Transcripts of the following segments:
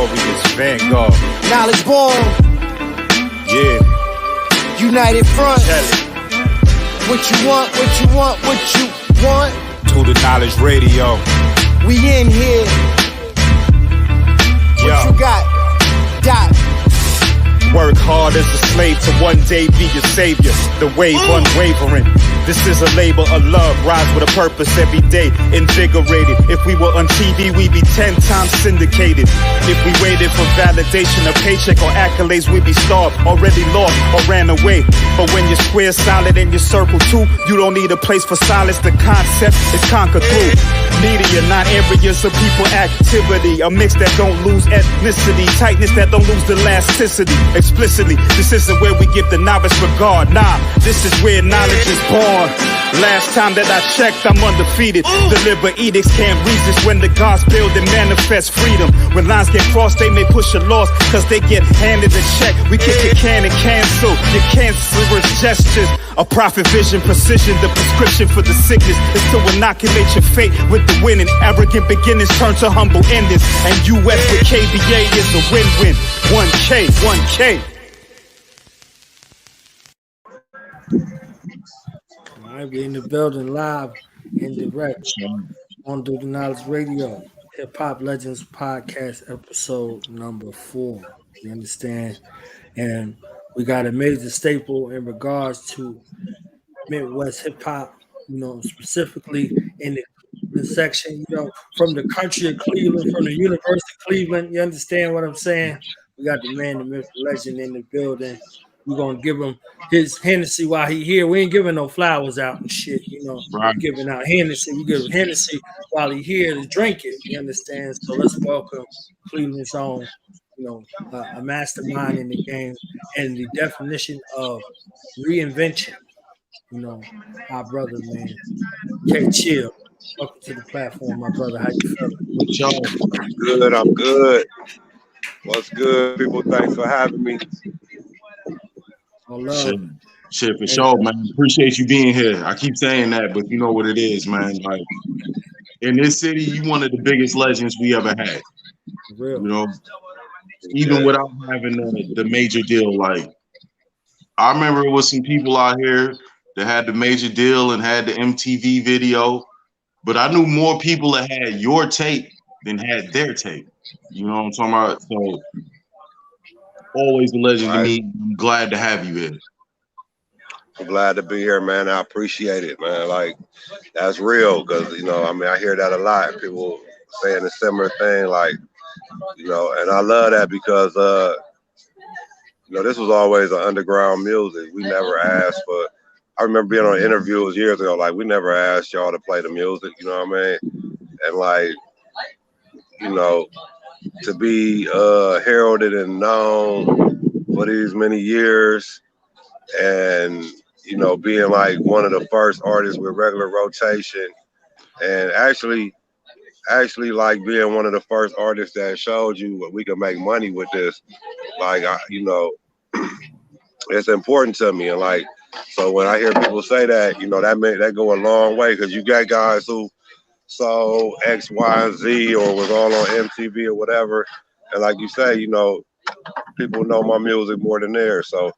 Notorious Vanguard. Knowledge born. Yeah. United Front. What you want, what you want, what you want. To the Knowledge Radio. We in here. What you got? Dot. Work hard as a slave to one day be your savior. The wave unwavering. This is a labor of love. Rise with a purpose every day. Invigorated. If we were on TV, we'd be 10 times syndicated. If we waited for validation, a paycheck or accolades, we'd be starved, already lost or ran away. But when you're square solid and you circle too, you don't need a place for silence. The concept is conquered through media, not areas of people activity. A mix that don't lose ethnicity, tightness that don't lose elasticity. Explicitly, this isn't where we give the novice regard. Nah, this is where knowledge is born. Last time that I checked, I'm undefeated. Deliver edicts, can't resist when the gods build and manifest freedom. When lines get crossed, they may push a loss, cause they get handed a check. We kick your can and cancel your cancerous gestures. A prophet vision, precision, the prescription for the sickness is to inoculate your fate with the winning. Arrogant beginnings turn to humble endings. And US with KBA is a win-win. 1K, 1K. All right, we're in the building live and direct on the Knowledge Radio, Hip Hop Legends Podcast, episode number 4. You understand? And we got a major staple in regards to Midwest hip hop, you know, specifically in the section, you know, from the country of Cleveland, from the University of Cleveland. You understand what I'm saying? We got the man, the myth, the legend in the building. We're going to give him his Hennessy while he here. We ain't giving no flowers out and shit, you know. Right. We're giving out Hennessy. We give him Hennessy while he here to drink it. You understand? So let's welcome Cleveland's own, you know, a mastermind in the game and the definition of reinvention. You know, our brother, man, K Chill. Welcome to the platform, my brother. How you feeling? I'm good. What's good, people? Thanks for having me. Shit, for sure, man. Appreciate you being here. I keep saying that, but you know what it is, man. Like, in this city, you one of the biggest legends we ever had. You know, even without having the major deal. Like, I remember it was some people out here that had the major deal and had the MTV video, but I knew more people that had your tape than had their tape. You know what I'm talking about? So, always a legend to me. I'm glad to have you here. I'm glad to be here, man. I appreciate it, man. Like, that's real, because, you know, I mean, I hear that a lot. People saying a similar thing, like, you know, and I love that because, you know, this was always an underground music. We never asked for, I remember being on interviews years ago, like, we never asked y'all to play the music, you know what I mean? And, like, you know, to be heralded and known for these many years, and you know, being like one of the first artists with regular rotation, and actually like being one of the first artists that showed you what we can make money with this. Like, you know, it's important to me, and like, so when I hear people say that, you know, that go a long way, because you got guys who saw X, Y, and Z, or was all on MTV or whatever. And like you say, you know, people know my music more than theirs. So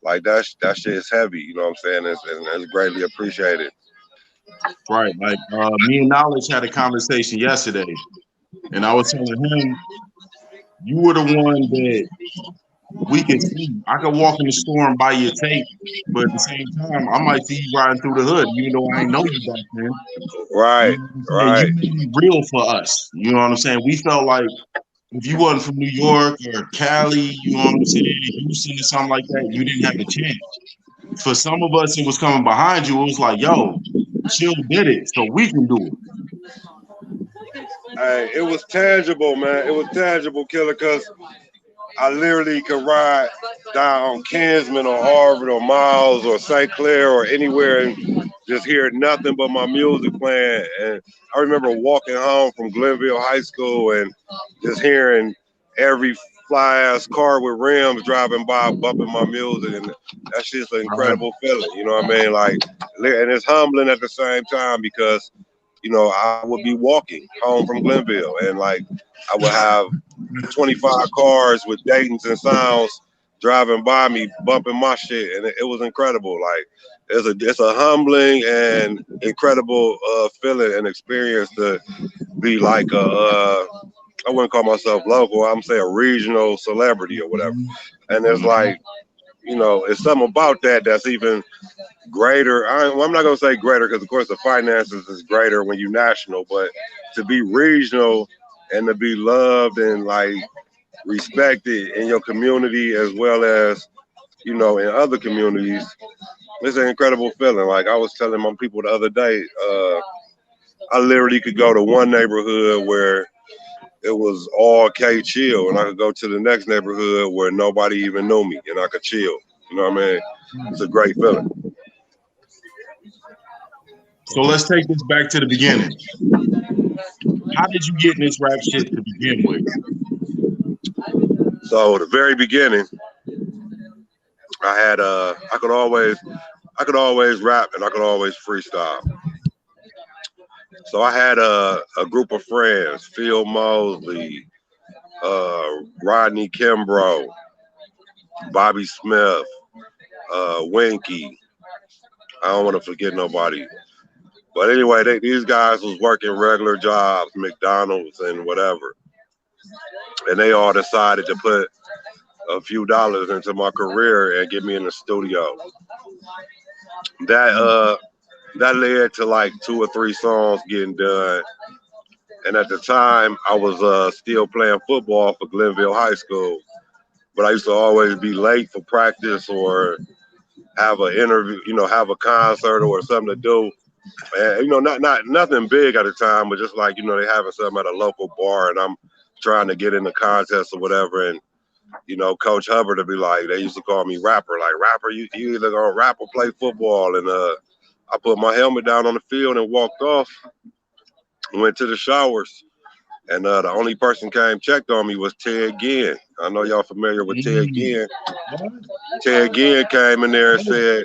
like that shit is heavy, you know what I'm saying? And it's greatly appreciated. Right. Like me and Knowledge had a conversation yesterday, and I was telling him, you were the one that we could see. I could walk in the store and buy your tape, but at the same time, I might see you riding through the hood, even though I ain't know you back then. Right, right. You made it real for us. You know what I'm saying? We felt like if you wasn't from New York or Cali, you know what I'm saying, Houston or something like that, you didn't have a chance. For some of us, it was coming behind you. It was like, yo, Chill did it, so we can do it. Hey, it was tangible, man. It was tangible, Killer, because I literally could ride down on Kinsman or Harvard or Miles or St. Clair or anywhere and just hear nothing but my music playing. And I remember walking home from Glenville High School and just hearing every fly-ass car with rims driving by bumping my music. And that's just an incredible feeling, you know what I mean? Like, and it's humbling at the same time because, you know, I would be walking home from Glenville and like I would have 25 cars with Dayton's and sounds driving by me, bumping my shit, and it was incredible. Like it's a humbling and incredible feeling and experience to be like I wouldn't call myself local. I'm saying a regional celebrity or whatever. And it's like, you know, it's something about that that's even greater. I'm not gonna say greater because of course the finances is greater when you're national, but to be regional and to be loved and like respected in your community as well as, you know, in other communities, it's an incredible feeling. Like I was telling my people the other day, I literally could go to one neighborhood where it was all K chill, and I could go to the next neighborhood where nobody even knew me, and I could chill. You know what I mean? It's a great feeling. So let's take this back to the beginning. How did you get in this rap shit to begin with? So the very beginning, I had I could always rap and I could always freestyle. So I had a group of friends, Phil Mosley, Rodney Kimbrough, Bobby Smith, Winky. I don't want to forget nobody. But anyway, these guys was working regular jobs, McDonald's and whatever. And they all decided to put a few dollars into my career and get me in the studio. That led to like 2 or 3 songs getting done. And at the time, I was still playing football for Glenville High School. But I used to always be late for practice or have an interview, you know, have a concert or something to do. And, you know, not nothing big at the time, but just like, you know, they having something at a local bar and I'm trying to get in the contest or whatever. And, you know, Coach Hubbard to be like, they used to call me rapper. Like, rapper, you either gonna rap or play football. And I put my helmet down on the field and walked off, went to the showers. And the only person came checked on me was Ted Ginn. I know y'all familiar with Ted Ginn. Ted Ginn came in there and said,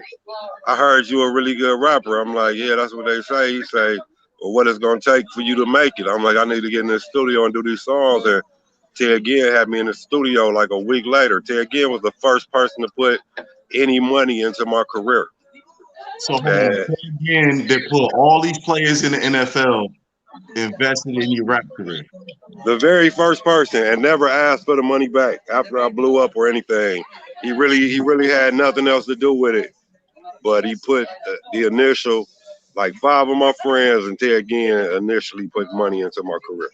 I heard you a really good rapper. I'm like, yeah, that's what they say. He say, well, what it's going to take for you to make it? I'm like, I need to get in the studio and do these songs. And Ted Ginn had me in the studio like a week later. Ted Ginn was the first person to put any money into my career. So Ted Ginn, they put all these players in the NFL invested in your rap career. The very first person, and never asked for the money back after I blew up or anything. He really had nothing else to do with it. But he put the initial, like 5 of my friends and Ted Ginn initially put money into my career.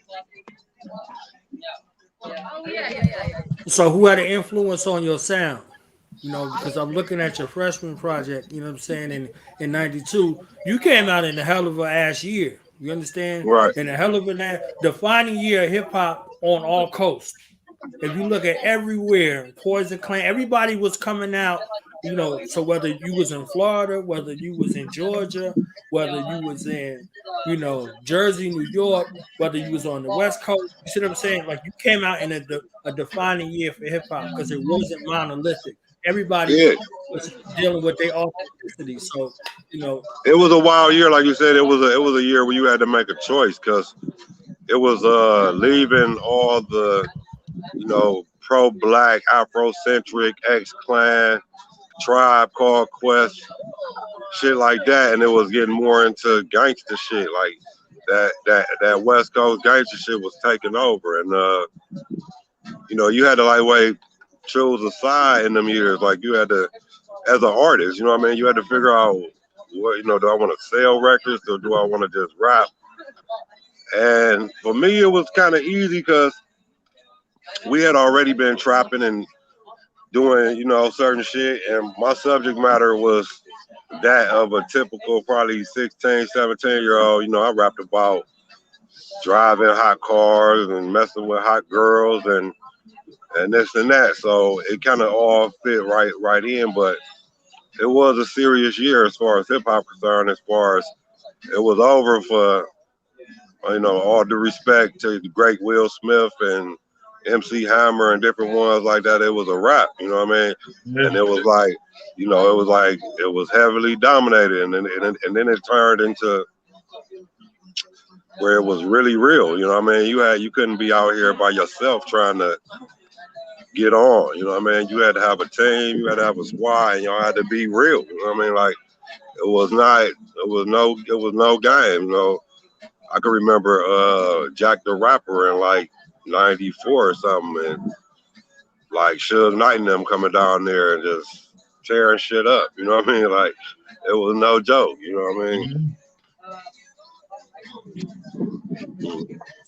So who had an influence on your sound? You know, because I'm looking at your freshman project, you know what I'm saying, in 92, you came out in a hell of a ass year. You understand? Right. In a hell of a defining year of hip hop on all coasts. If you look at everywhere, Poison Clan, everybody was coming out, you know, so whether you was in Florida, whether you was in Georgia, whether you was in, you know, Jersey, New York, whether you was on the West Coast, you see what I'm saying? Like you came out in a defining year for hip hop because it wasn't monolithic. Everybody was dealing with their authenticity. So, you know, it was a wild year, like you said. It was a year where you had to make a choice because it was leaving all the, you know, pro-black, Afrocentric, X-Clan, Tribe Called Quest, shit like that, and it was getting more into gangster shit. Like that West Coast gangster shit was taking over, and you know, you had to like choose a side in them years. Like you had to, as an artist, you know what I mean? You had to figure out what, you know, do I want to sell records or do I want to just rap? And for me, it was kind of easy because we had already been trapping and doing, you know, certain shit. And my subject matter was that of a typical probably 16, 17-year-old. You know, I rapped about driving hot cars and messing with hot girls and this and that. So it kind of all fit right in. But it was a serious year as far as hip hop concerned, as far as it was over for, you know, all due respect to the great Will Smith and MC Hammer and different ones like that. It was a wrap, you know what I mean? Yeah. And it was like, you know, it was heavily dominated, and then it turned into where it was really real. You know what I mean? You couldn't be out here by yourself trying to get on. You know what I mean? You had to have a team, you had to have a squad, and y'all had to be real. You know what I mean? Like it was no game. You know, I can remember Jack the Rapper in like '94 or something, and like Suge Knight and them coming down there and just tearing shit up. You know what I mean? Like it was no joke. You know what I mean?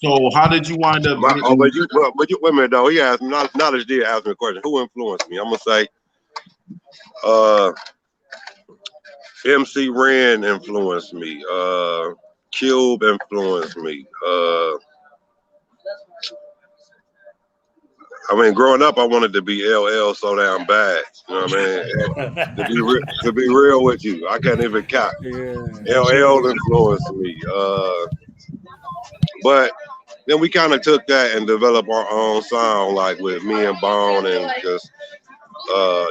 So how did you wind up getting? But you wait a minute though. He asked me. Knowledge did ask me a question. Who influenced me? I'm gonna say, MC Ren influenced me. Cube influenced me. I mean, growing up, I wanted to be LL so damn bad. You know what I mean? to be real with you, I can't even cap. Yeah. LL influenced me. But then we kind of took that and developed our own sound, like with me and Bone and just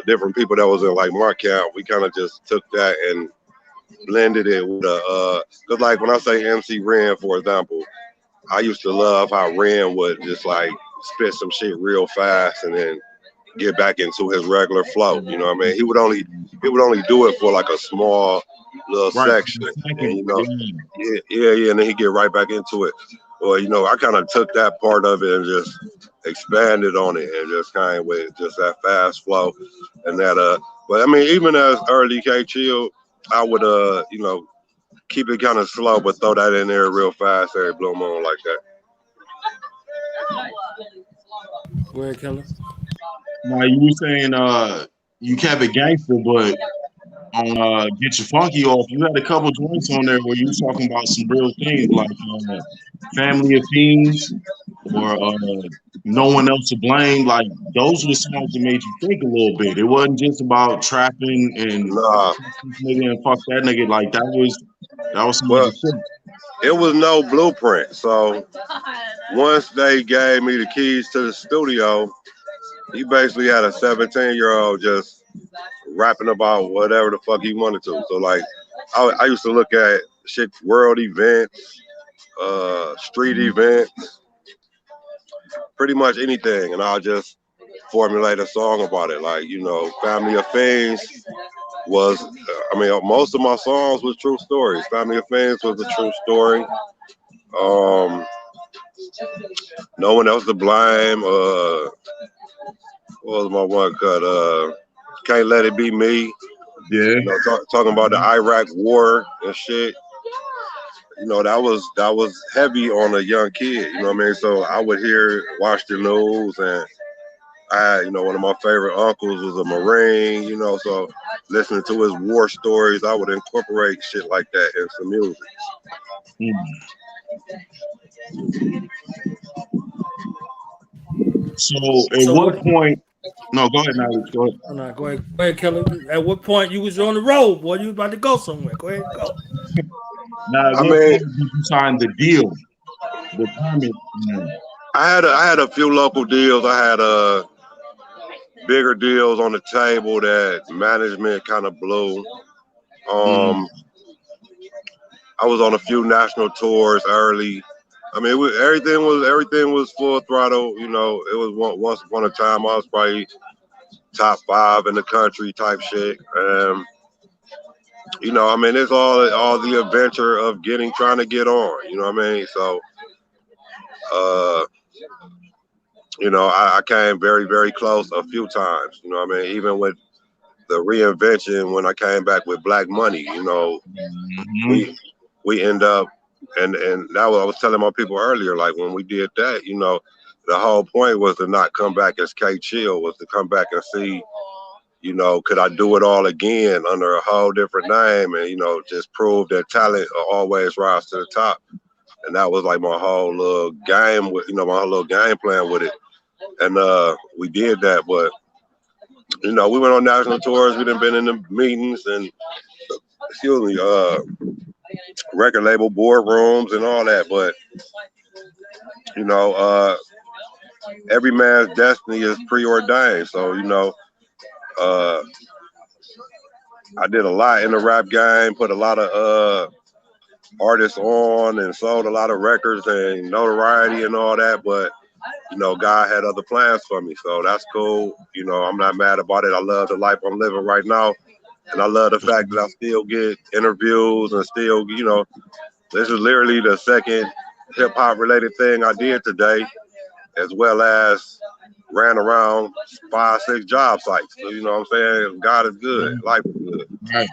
different people that was in like my camp. We kind of just took that and blended it with cause like when I say MC Ren, for example, I used to love how Ren would just like spit some shit real fast and then get back into his regular flow. You know what I mean? He would only do it for like a small little section, and you know, yeah, and then he get right back into it. Well, you know, I kind of took that part of it and just expanded on it and just kind of with just that fast flow and that but I mean, even as early K Chill, I would you know, keep it kind of slow but throw that in there real fast every blue moon like that. Go ahead, Killa. Now you were saying you kept it gangster, but on Get Your Funky Off, you had a couple joints on there where you were talking about some real things like Family of Fiends or No One Else to Blame. Like those were songs that made you think a little bit. It wasn't just about trapping and nigga and fuck that nigga. Like that was some other shit. It was no blueprint. So once they gave me the keys to the studio, he basically had a 17-year-old just rapping about whatever the fuck he wanted to. So like I used to look at shit, world events, street events, pretty much anything, and I'll just formulate a song about it. Like, you know, Family of Fiends was, I mean, most of my songs was true stories. Family of Fiends was a true story. No One Else to Blame. What was my one cut? Can't Let It Be Me. Yeah. You know, talking about the Iraq War and shit. You know, that was heavy on a young kid. You know what I mean? So I would watch the news, and you know, one of my favorite uncles was a Marine. You know, so listening to his war stories, I would incorporate shit like that in some music. So at what point? No, go ahead, Nigel. Go ahead. No, go ahead, Killa. At what point you was on the road, boy? You was about to go somewhere. Go ahead, go. Now, at what point did you sign the deal? The permit. I had a few local deals. I had bigger deals on the table that management kind of blew. I was on a few national tours early. I mean, everything was full throttle. You know, it was once upon a time I was probably top 5 in the country type shit. You know, I mean, it's all the adventure of trying to get on. You know what I mean? So, you know, I came very, very close a few times. You know what I mean? Even with the reinvention, when I came back with Black Money, you know, we end up. And that was, I was telling my people earlier, like when we did that, you know, the whole point was to not come back as K Chill, was to come back and see, you know, could I do it all again under a whole different name, and, you know, just prove that talent always rise to the top. And that was like my whole little game with, you know, my whole little game plan with it. And we did that, but, you know, we went on national tours. We done been in the meetings and, record label boardrooms and all that, but you know, every man's destiny is preordained. So, you know, I did a lot in the rap game, put a lot of artists on and sold a lot of records and notoriety and all that, but you know, God had other plans for me, so that's cool. You know, I'm not mad about it. I love the life I'm living right now, and I love the fact that I still get interviews and still, you know, this is literally the second hip hop related thing I did today, as well as ran around 5, 6 job sites. So, you know what I'm saying? God is good. Life is good. Right.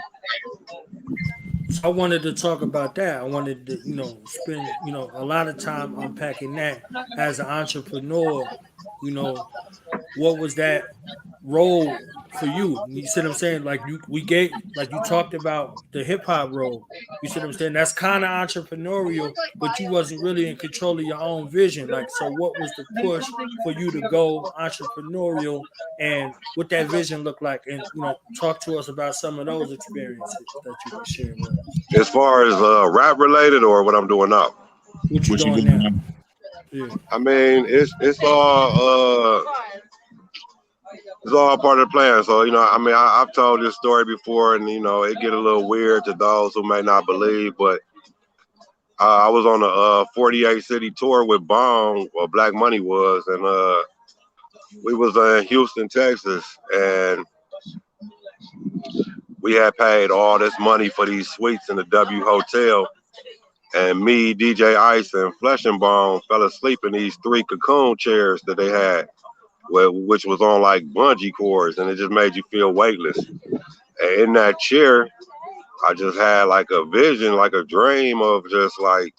So I wanted to talk about that. I wanted to, spend, a lot of time unpacking that as an entrepreneur. You know, what was that role for you? You see what I'm saying? Like you talked about the hip hop role. You see what I'm saying? That's kind of entrepreneurial, but you wasn't really in control of your own vision. Like, so what was the push for you to go entrepreneurial, and what that vision looked like? And talk to us about some of those experiences that you can share with us. As far as rap related or what I'm doing now, What you What you doing doing now? now? Yeah. I mean, it's all part of the plan. So, you know, I mean, I've told this story before, and, you know, it get a little weird to those who may not believe, but I was on a 48 city tour with Bong, or Black Money was, and we was in Houston, Texas, and we had paid all this money for these suites in the W Hotel, and me, DJ Ice, and Flesh and Bone fell asleep in these 3 cocoon chairs that they had, which was on like bungee cords, and it just made you feel weightless. And in that chair, I just had like a vision, like a dream of just like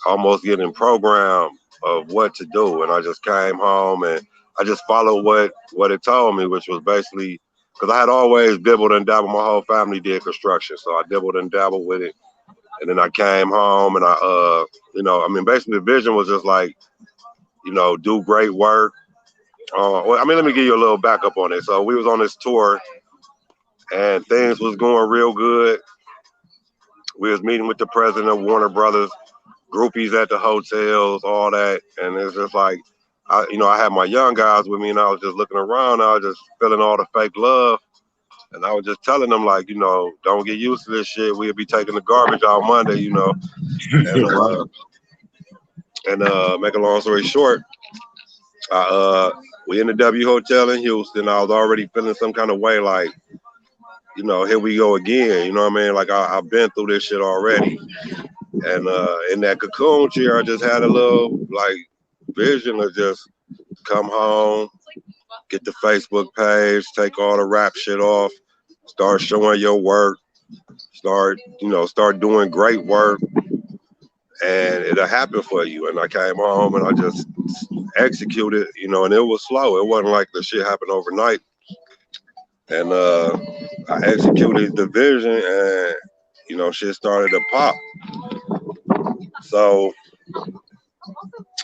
almost getting programmed of what to do. And I just came home and I just followed what it told me, which was basically, because I had always dibbled and dabbled. My whole family did construction, so I dibbled and dabbled with it. And then I came home and I, you know, I mean, basically the vision was just like, you know, do great work. Well, I mean, let me give you a little backup on it. So we was on this tour and things was going real good. We was meeting with the president of Warner Brothers, groupies at the hotels, all that. And it's just like, I had my young guys with me, and I was just looking around. I was just feeling all the fake love. And I was just telling them, like, you know, don't get used to this shit. We'll be taking the garbage out Monday, you know. And make a long story short, we in the W Hotel in Houston. I was already feeling some kind of way, like, you know, here we go again. You know what I mean? Like, I've been through this shit already. And in that cocoon chair, I just had a little, like, vision of just come home, get the Facebook page, take all the rap shit off, start showing your work, start doing great work, and it'll happen for you. And I came home and I just executed, you know, and it was slow. It wasn't like the shit happened overnight. And I executed the vision, and, you know, shit started to pop. So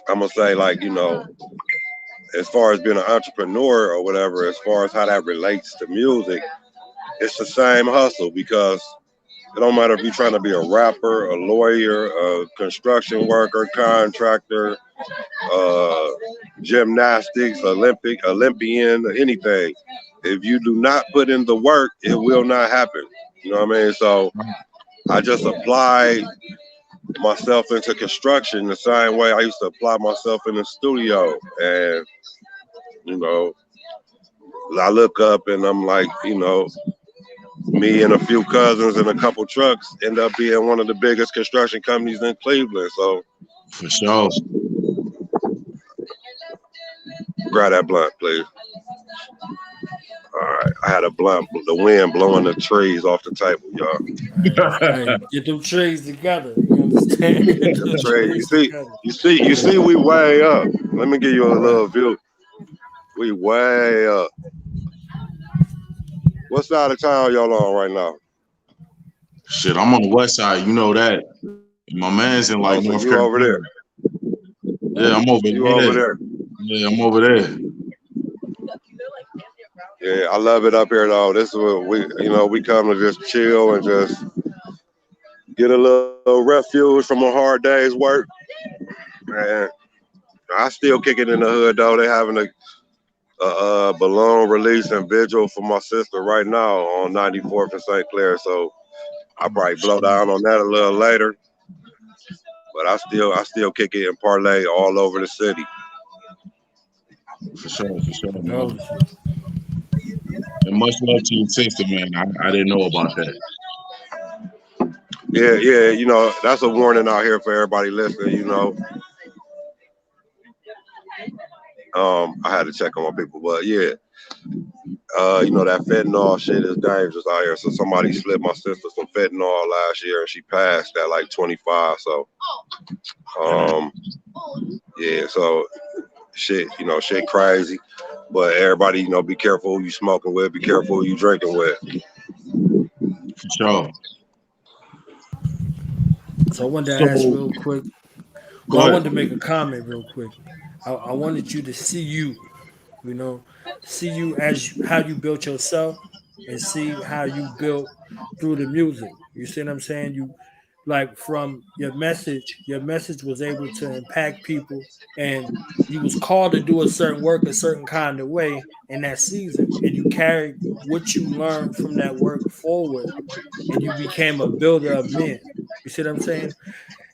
I'm gonna say, like, you know, as far as being an entrepreneur or whatever, as far as how that relates to music, it's the same hustle, because it don't matter if you're trying to be a rapper, a lawyer, a construction worker, contractor, gymnastics, Olympian, anything. If you do not put in the work, it will not happen. You know what I mean? So I just applied myself into construction the same way I used to apply myself in the studio. And, you know, I look up and I'm like, you know, me and a few cousins and a couple trucks end up being one of the biggest construction companies in Cleveland. So For sure. grab that blunt, please. All right, I had a blunt, the wind blowing the trees off the table, y'all. Hey, get them trees together. You understand? Get them trees together. You see, we way up. Let me give you a little view. We way up. What side of town y'all on right now? Shit, I'm on the west side. You know that. My man's in like North Carolina. Over there. Yeah, I'm over there. You over there. Yeah, I'm over there. Yeah, I love it up here though. This is what we come to just chill and just get a little refuge from a hard day's work. Man, I still kick it in the hood though. They having a balloon release and vigil for my sister right now on 94th and St. Clair. So I'll probably blow down on that a little later. But I still kick it and parlay all over the city. For sure, man. And much love to your sister, man. I didn't know about that. Yeah, you know, that's a warning out here for everybody listening, you know. I had to check on my people, but yeah. You know, that fentanyl shit is dangerous out here. So somebody slipped my sister some fentanyl last year and she passed at like 25. So yeah, so shit, you know, shit crazy. But everybody, you know, be careful who you smoking with, be careful who you drinking with. For sure. So I wanted to ask real quick. Well, I wanted to make a comment real quick. I wanted you to see you know, see you as how you built yourself and see how you built through the music. You see what I'm saying? You like from your message was able to impact people and you was called to do a certain work a certain kind of way in that season and you carried what you learned from that work forward and you became a builder of men. You see what I'm saying?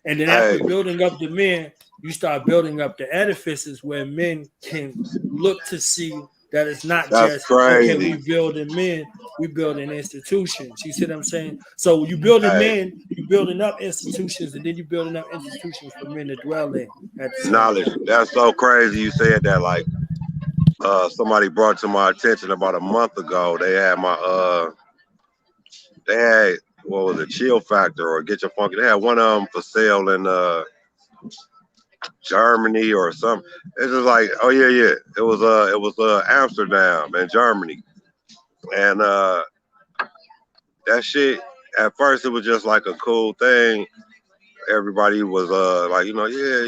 And then after building up the men, you start building up the edifices where men can look to see that it's not That's just, crazy. okay, we building men, we building institutions. You see what I'm saying? So you building men, you building up institutions, and then you building up institutions for men to dwell in at the same knowledge. time. That's so crazy you said that. Like somebody brought to my attention about a month ago. They had what was it, Chill Factor or Get Your Funky. They had one of them for sale in Germany or something. It's just like, oh yeah. It was Amsterdam and Germany. And that shit at first it was just like a cool thing. Everybody was like, you know, yeah,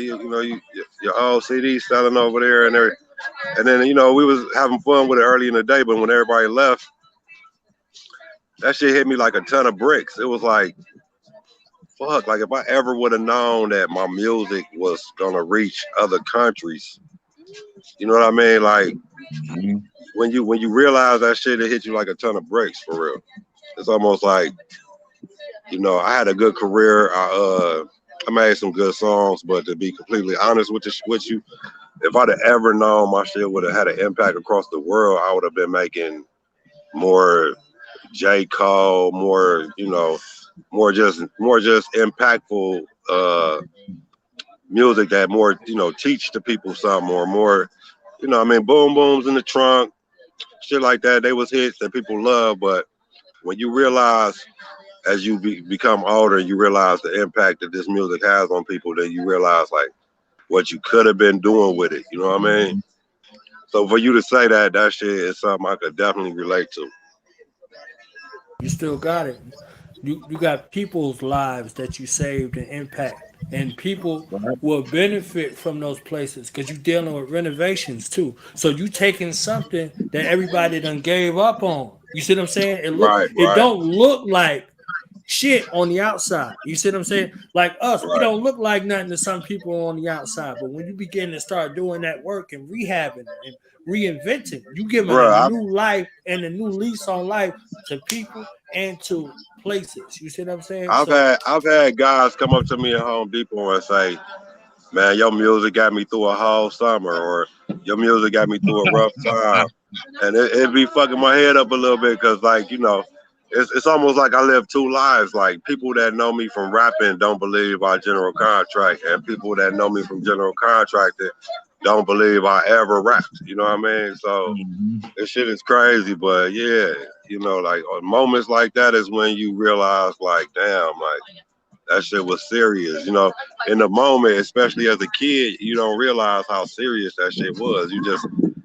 your old CD selling over there and everything. And then, you know, we was having fun with it early in the day, but when everybody left, that shit hit me like a ton of bricks. It was like, fuck, like if I ever would have known that my music was gonna reach other countries, you know what I mean? Like when you realize that shit, it hit you like a ton of bricks for real. It's almost like, you know, I had a good career. I made some good songs, but to be completely honest with you, if I'd have ever known my shit would have had an impact across the world, I would have been making more J. Cole, more, you know, more just impactful music that more, you know, teach the people something or more, you know, I mean, Boom Booms in the Trunk, shit like that. They was hits that people love, but when you realize as you become older, you realize the impact that this music has on people, then you realize like what you could have been doing with it. You know what I mean? So for you to say that shit is something I could definitely relate to. You still got it. You got people's lives that you saved and impact, and people will benefit from those places because you're dealing with renovations too. So you taking something that everybody done gave up on. You see what I'm saying? It don't look like shit on the outside. You see what I'm saying? Like us, we don't look like nothing to some people on the outside. But when you begin to start doing that work and rehabbing and reinventing, you give them a new life and a new lease on life to people and to places. You see what I'm saying? I've had guys come up to me at Home Depot and say, man, your music got me through a whole summer, or your music got me through a rough time. And it'd be fucking my head up a little bit because, like, you know, it's almost like I live two lives. Like, people that know me from rapping don't believe I general contract, and people that know me from general contracting don't believe I ever rapped. You know what I mean? So this shit is crazy, but yeah, you know, like moments like that is when you realize, like, damn, like that shit was serious. You know, in the moment, especially as a kid, you don't realize how serious that shit was.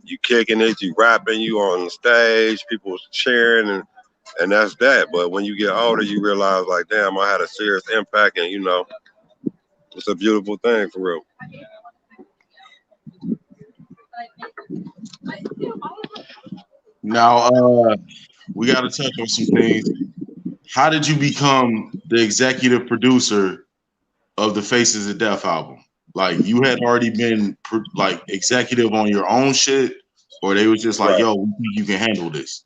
You kicking it, you rapping, you on stage, people cheering, and that's that. But when you get older, you realize, like, damn, I had a serious impact, and you know, it's a beautiful thing for real. Now, we got to touch on some things. How did you become the executive producer of the Faces of Death album? Like, you had already been like executive on your own shit, or they was just like, yo, we think you can handle this?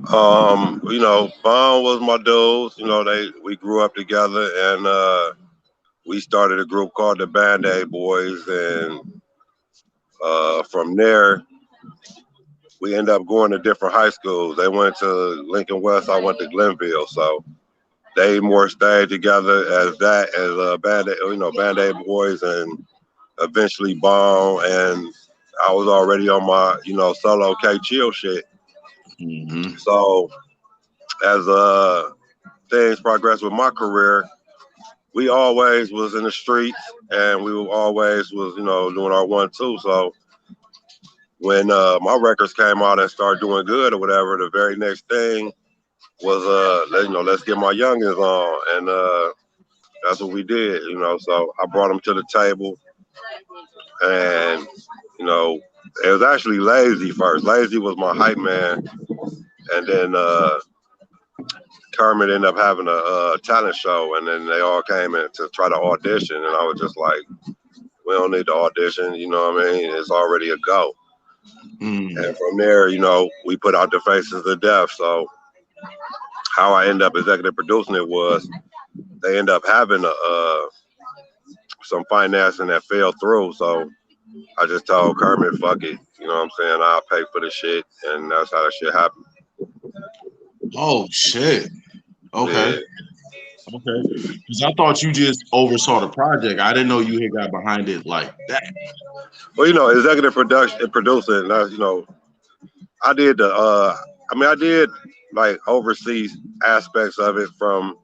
You know, Bond was my dude. You know, we grew up together, and we started a group called the Band-Aid Boys, and from there we ended up going to different high schools. They went to Lincoln West, I went to Glenville, so they more stayed together as that as Band-Aid, you know, Band-Aid Boys, and eventually Bond, and I was already on my, you know, solo K Chill shit. Mm-hmm. So as things progressed with my career, we always was in the streets, and we always was, you know, doing our 1-2. So when my records came out and started doing good or whatever, the very next thing was you know, let's get my youngins on, and that's what we did, you know. So I brought them to the table, and you know, it was actually Lazy first. Lazy was my hype man, and then Kermit ended up having a talent show, and then they all came in to try to audition, and I was just like, we don't need to audition, you know what I mean? It's already a go. And from there, you know, we put out the Faces of Death. So how I ended up executive producing it was they end up having some financing that fell through. So I just told Kermit, fuck it, you know what I'm saying? I'll pay for the shit, and that's how that shit happened. Oh shit. Okay. Yeah. Okay. Because I thought you just oversaw the project. I didn't know you had got behind it like that. Well, you know, executive production and producing, that's, you know, I did the I did like overseas aspects of it, from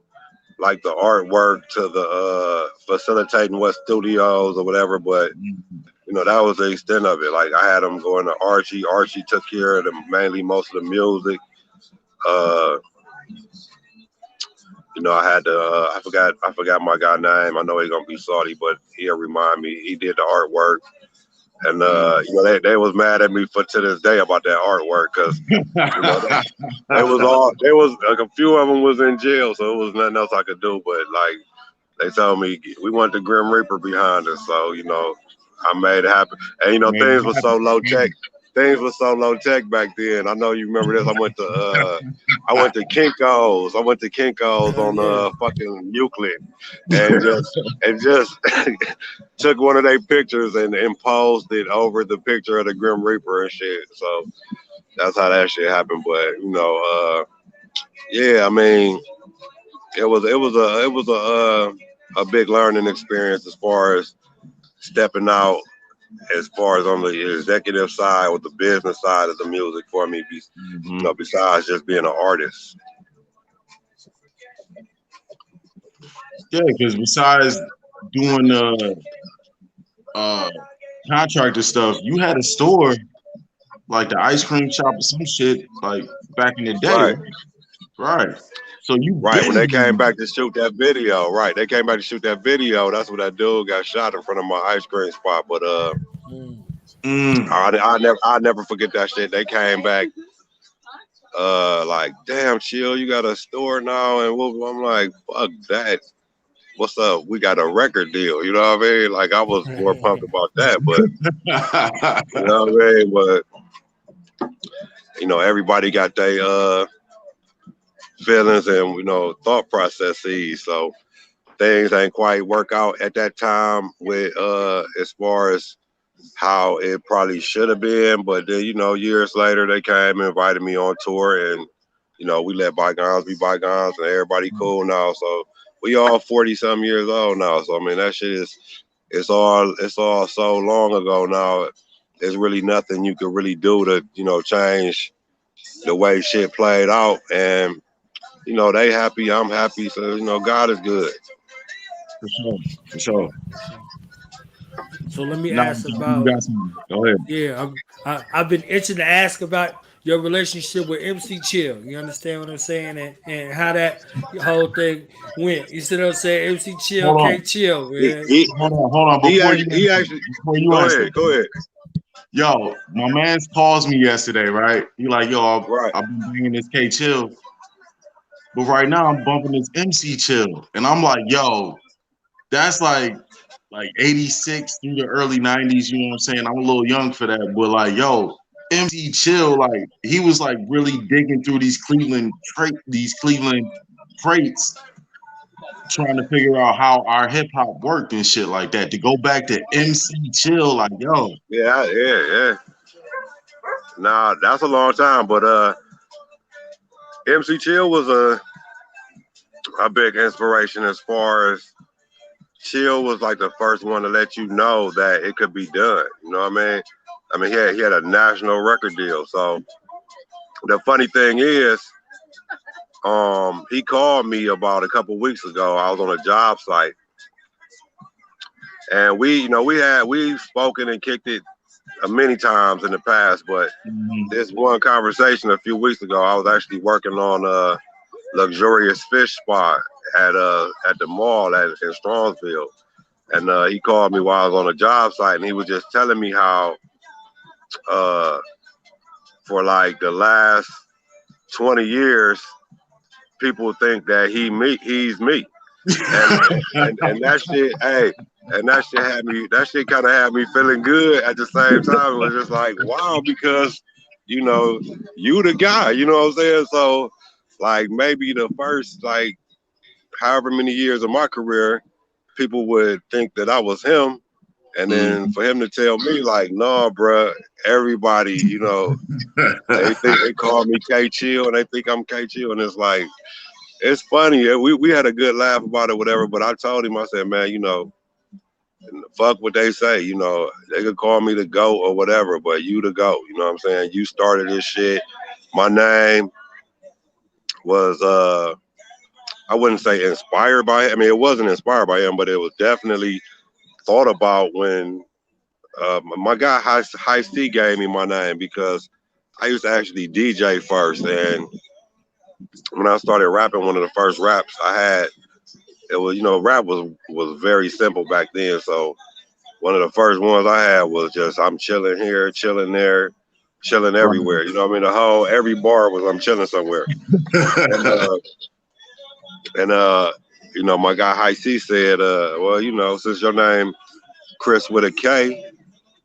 like the artwork to the facilitating what studios or whatever, but you know, that was the extent of it. Like I had them going to Archie. Archie took care of mainly most of the music. You know, I had to I forgot my guy name. I know he's gonna be salty, but he'll remind me. He did the artwork. And you know, they was mad at me to this day about that artwork, because you know, they was like a few of them was in jail, so it was nothing else I could do. But like they told me, we want the Grim Reaper behind us, so you know, I made it happen. And you know, things were so low tech. Things were so low tech back then. I know you remember this. I went to Kinko's. I went to Kinko's on fucking Euclid, and just took one of their pictures and imposed it over the picture of the Grim Reaper and shit. So that's how that shit happened. But you know, yeah, I mean, it was a big learning experience as far as stepping out, as far as on the executive side or the business side of the music for me, you know, besides just being an artist. Yeah, because besides doing contractor stuff, you had a store like the ice cream shop or some shit like back in the day. Right. So you when they came back to shoot that video, they came back to shoot that video. That's when that dude got shot in front of my ice cream spot. But I never forget that shit. They came back like, damn, Chill, you got a store now, and I'm like, fuck that. What's up? We got a record deal. You know what I mean? Like, I was more pumped about that, but you know what I mean? But you know, everybody got their feelings and, you know, thought processes. So things ain't quite work out at that time with as far as how it probably should have been. But then, you know, years later they came and invited me on tour, and you know, we let bygones be bygones, and everybody cool now. So we all 40-something years old now. So I mean, that shit is it's all so long ago now. There's really nothing you could really do to, you know, change the way shit played out. And you know, they happy, I'm happy. So, you know, God is good. For sure. So let me ask about. Go ahead. Yeah, I've been itching to ask about your relationship with MC Chill. You understand what I'm saying, and how that whole thing went. You see what I'm saying? MC Chill can't chill, man. Hold on. Before you answer, go ahead. Yo, my man calls me yesterday, right? He like, yo, I've been bringing this K Chill, but right now I'm bumping this MC Chill, and I'm like, yo, that's like 86 through the early 90s. You know what I'm saying? I'm a little young for that, but like, yo, MC Chill, like he was like really digging through these Cleveland crates, trying to figure out how our hip hop worked and shit like that. To go back to MC Chill, like yo, yeah. Nah, that's a long time, but MC Chill was a big inspiration as far as Chill was like the first one to let you know that it could be done. You know what I mean? I mean, he had a national record deal. So the funny thing is, he called me about a couple weeks ago. I was on a job site, and we've spoken and kicked it many times in the past. But this one conversation a few weeks ago, I was actually working on a luxurious fish spot at the mall in Strongsville, and he called me while I was on a job site, and he was just telling me how for like the last 20 years, people think that he's me, and that shit, hey, and that shit kind of had me feeling good at the same time. It was just like, wow, because you the guy, you know what I'm saying? So like maybe the first like however many years of my career, people would think that I was him. And then for him to tell me like, no, bruh, everybody, they call me K Chill and they think I'm K Chill. And it's like, it's funny. We had a good laugh about it, whatever. But I told him, I said, man, fuck what they say. They could call me the GOAT or whatever, but you the GOAT. You know what I'm saying? You started this shit. My name was, I wouldn't say inspired by it. I mean, it wasn't inspired by him, but it was definitely thought about when my guy High C gave me my name, because I used to actually DJ first, and when I started rapping, one of the first raps I had, it was rap was very simple back then. So one of the first ones I had was just I'm chilling here, chilling there, chilling everywhere. You know what I mean? Every bar was I'm chilling somewhere. and my guy High C said, well, since your name Chris with a K,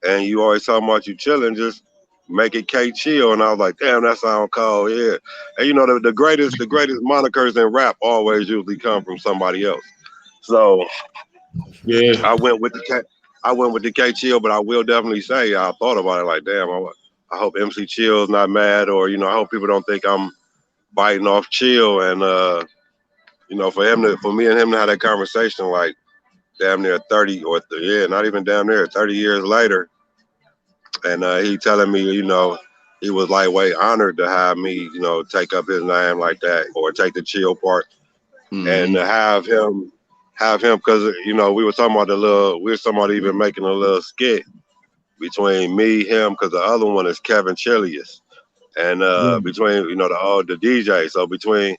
and you always talking about you chilling, just make it K Chill. And I was like, damn, that sound cold, yeah. And the greatest monikers in rap always usually come from somebody else. So yeah, I went with the K Chill, but I will definitely say I thought about it like, damn, I hope MC Chill's not mad, or I hope people don't think I'm biting off Chill. And for me and him to have that conversation, like, damn near 30 or not even damn near 30 years later, and he telling me, he was lightweight honored to have me, take up his name like that, or take the Chill part, and to have him, because we were talking about even making a little skit between me, him, because the other one is Kevin Chilius, and between the DJ, so between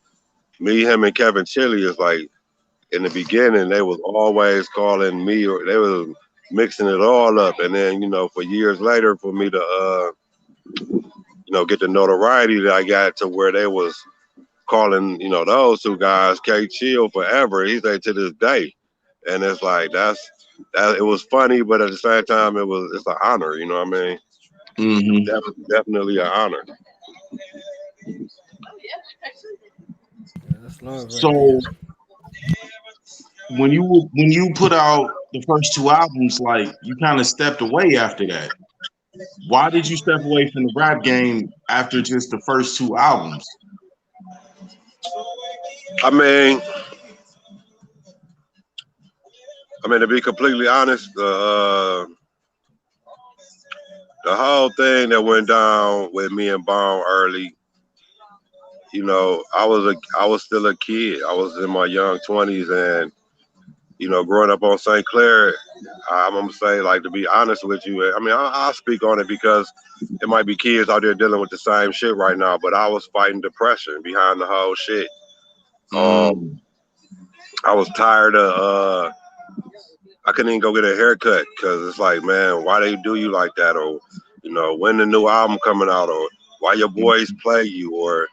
me, him, and Kevin Chilius, like, in the beginning, they was always calling me, or they was mixing it all up. And then, for years later, for me to, get the notoriety that I got to where they was calling, those two guys K Chill forever. He said to this day. And it's like, it was funny, but at the same time, it's an honor, you know what I mean? Definitely an honor. Yeah, that's love right So there. when you put out the first two albums, like you kind of stepped away after that. Why did you step away from the rap game after just the first two albums? I mean, to be completely honest, the whole thing that went down with me and Bone early, I was still a kid. I was in my young 20s, and growing up on St. Clair, I'm gonna say, like, to be honest with you, I mean, I'll speak on it because it might be kids out there dealing with the same shit right now, but I was fighting depression behind the whole shit. I was tired of I couldn't even go get a haircut because it's like, man, why they do you like that? Or when the new album coming out, or why your boys play you, or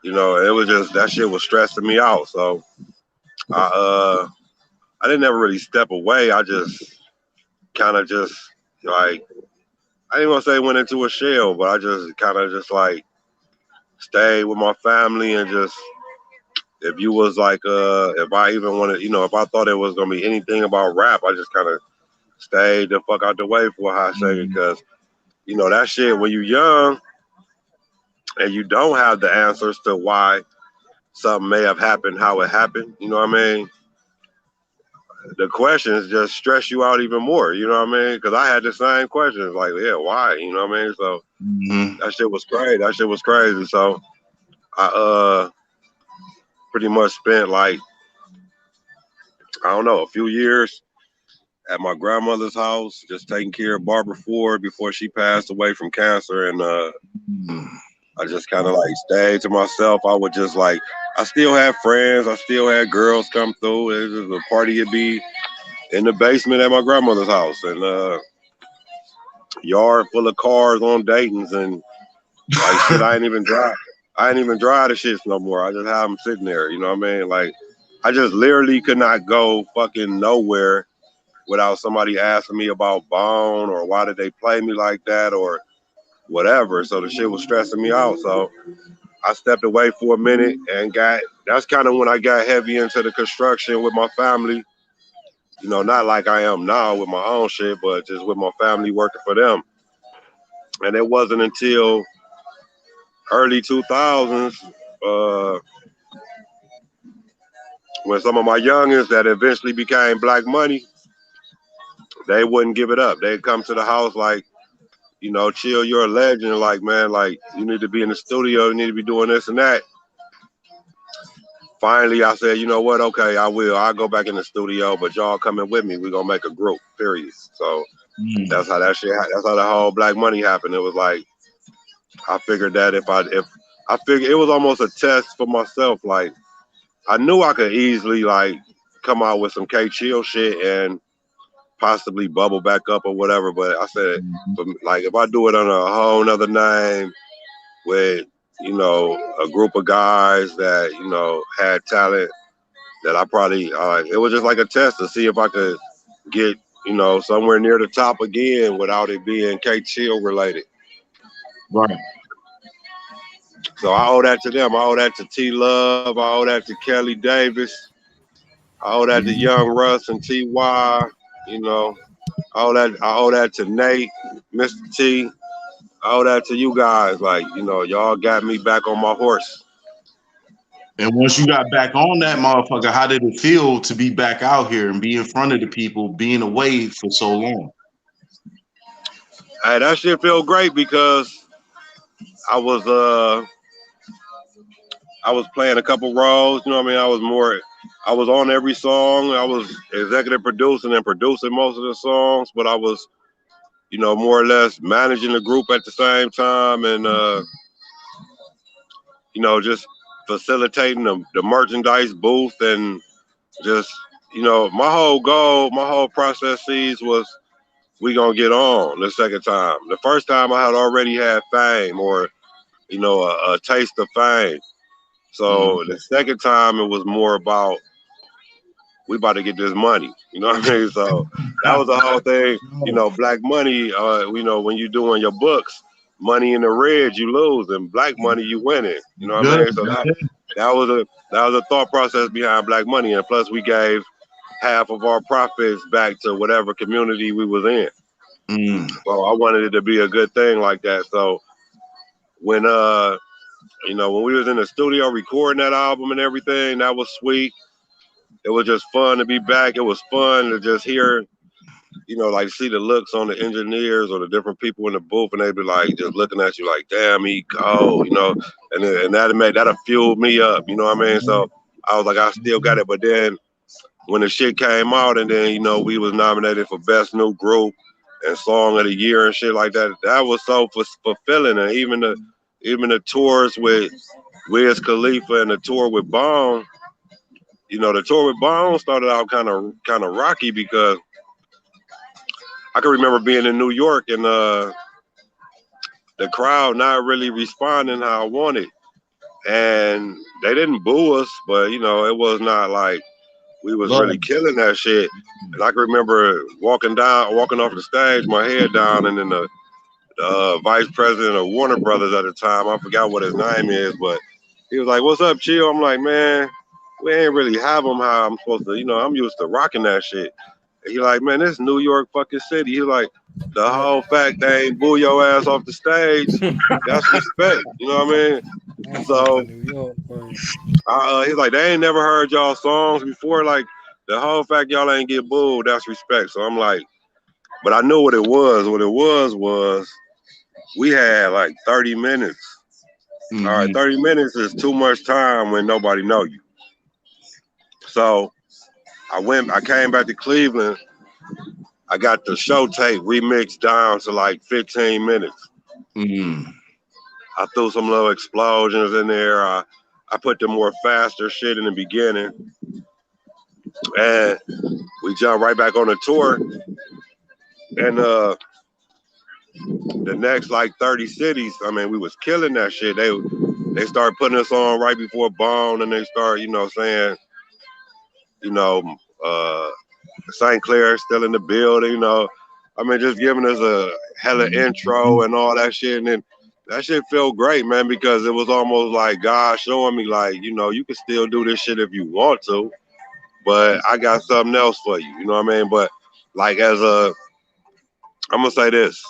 it was just, that shit was stressing me out. So I didn't ever really step away. I just kind of just like, I didn't want to say went into a shell, but I just kind of just like stayed with my family and just if you was like if I even wanted, if I thought it was gonna be anything about rap, I just kind of stayed the fuck out the way for a hot second because that shit when you young and you don't have the answers to why something may have happened how it happened, you know what I mean? The questions just stress you out even more, you know what I mean? Because I had the same questions, like, yeah, why, you know what I mean? So that shit was crazy. That shit was crazy. So I pretty much spent like, I don't know, a few years at my grandmother's house, just taking care of Barbara Ford before she passed away from cancer. And I just kind of like stayed to myself. I would just like, I still had friends. I still had girls come through. It was just a party. It'd be in the basement at my grandmother's house and yard full of cars on Dayton's and like shit. I ain't even drive the shits no more. I just have them sitting there. You know what I mean? Like I just literally could not go fucking nowhere without somebody asking me about Bone or why did they play me like that or whatever. So the shit was stressing me out. So I stepped away for a minute and that's kind of when I got heavy into the construction with my family. Not like I am now with my own shit, but just with my family working for them. And it wasn't until early 2000s when some of my youngins that eventually became Black Money, they wouldn't give it up. They'd come to the house like, chill, you're a legend. Like, man, like, you need to be in the studio. You need to be doing this and that. Finally, I said, you know what? Okay, I will. I'll go back in the studio, but y'all coming with me. We're going to make a group, period. So that's how that's how the whole Black Money happened. It was like, I figured that if I figured it was almost a test for myself. Like, I knew I could easily, like, come out with some K-Chill shit and possibly bubble back up or whatever. But I said, like, if I do it under a whole nother name with, a group of guys that, had talent that I probably, it was just like a test to see if I could get, somewhere near the top again without it being K-Chill related. Right. So I owe that to them. I owe that to T-Love. I owe that to Kelly Davis. I owe that to Young Russ and T.Y., I owe that to Nate, Mr. T. I owe that to you guys. Like, y'all got me back on my horse. And once you got back on that motherfucker, how did it feel to be back out here and be in front of the people, being away for so long? Hey, that shit feel great because I was playing a couple roles. You know what I mean? I was on every song. I was executive producing and producing most of the songs, but I was, more or less managing the group at the same time and, just facilitating the merchandise booth and just, my whole goal, my whole process was we gonna get on the second time. The first time I had already had fame or, a taste of fame. So the second time it was more about we about to get this money. You know what I mean? So that was the whole thing. Black Money, when you doing your books, money in the red you lose and Black Money you winning. You know what I mean? So that was a thought process behind Black Money. And plus we gave half of our profits back to whatever community we was in. So I wanted it to be a good thing like that. So when when we was in the studio recording that album and everything, that was sweet. It was just fun to be back. It was fun to just hear, like see the looks on the engineers or the different people in the booth, and they'd be like just looking at you like, damn, he cold, and that'll fuel me up, you know what I mean? So I was like, I still got it. But then when the shit came out, and then we was nominated for Best New Group and Song of the Year and shit like that, that was so fulfilling. And even the tours with Wiz Khalifa and the tour with Bone. The tour with Bone started out kind of rocky because I can remember being in New York and the crowd not really responding how I wanted. And they didn't boo us, but, it was not like we was really killing that shit. And I can remember walking off the stage, my head down, and then the vice president of Warner Brothers at the time. I forgot what his name is, but he was like, "What's up, Chill?" I'm like, "Man, we ain't really have them how I'm supposed to. You know, I'm used to rocking that shit." And he like, "Man, this New York fucking city." He like, "The whole fact they ain't boo your ass off the stage, that's respect." You know what I mean? So he's like, "They ain't never heard y'all songs before. Like, the whole fact y'all ain't get booed, that's respect." So I'm like, but I knew what it was. What it was we had like 30 minutes. Mm-hmm. All right, 30 minutes is too much time when nobody know you. So I came back to Cleveland. I got the show tape remixed down to like 15 minutes. Mm-hmm. I threw some little explosions in there. I put the more faster shit in the beginning. And we jumped right back on the tour. And the next like 30 cities, I mean, we was killing that shit. They started putting us on right before Bone, and they start, saying, St. Clair still in the building, I mean, just giving us a hella intro and all that shit. And then that shit felt great, man, because it was almost like God showing me, like, you can still do this shit if you want to, but I got something else for you. You know what I mean? But like, I'm going to say this.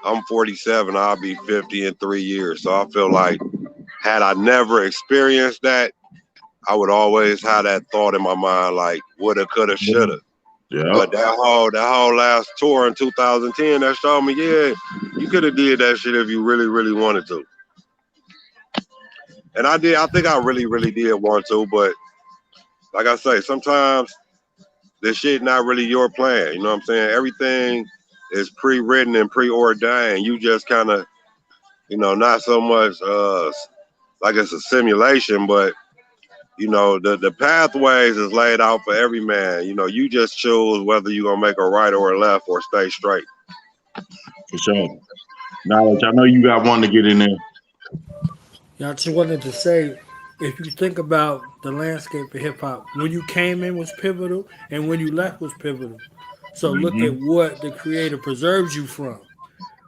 I'm 47. I'll be 50 in 3 years. So I feel like had I never experienced that, I would always have that thought in my mind, like woulda, coulda, shoulda. Yeah. But that whole last tour in 2010, that showed me, yeah, you could have did that shit if you really, really wanted to. And I did. I think I really, really did want to. But like I say, sometimes this shit not really your plan. You know what I'm saying? Everything is pre-written and preordained. You just kind of, not so much like it's a simulation, but the pathways is laid out for every man. You just choose whether you're gonna make a right or a left or stay straight. For sure. Knowledge, I know you got one to get in there. Yeah, I just wanted to say, if you think about the landscape of hip hop, when you came in was pivotal, and when you left was pivotal. So look at what the creator preserves you from.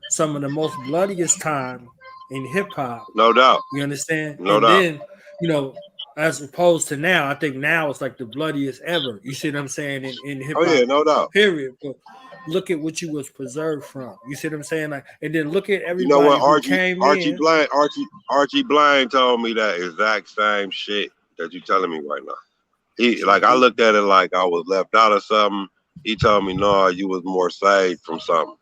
Some of the most bloodiest time in hip hop. No doubt. You understand? No and doubt. Then, as opposed to now, I think now it's like the bloodiest ever. You see what I'm saying? In hip hop. Oh yeah, no doubt. Period. But look at what you was preserved from. You see what I'm saying? Like, and then look at everybody what, who came in. Archie Blaine told me that exact same shit that you're telling me right now. I looked at it like I was left out of something. He told me, no, you was more saved from something.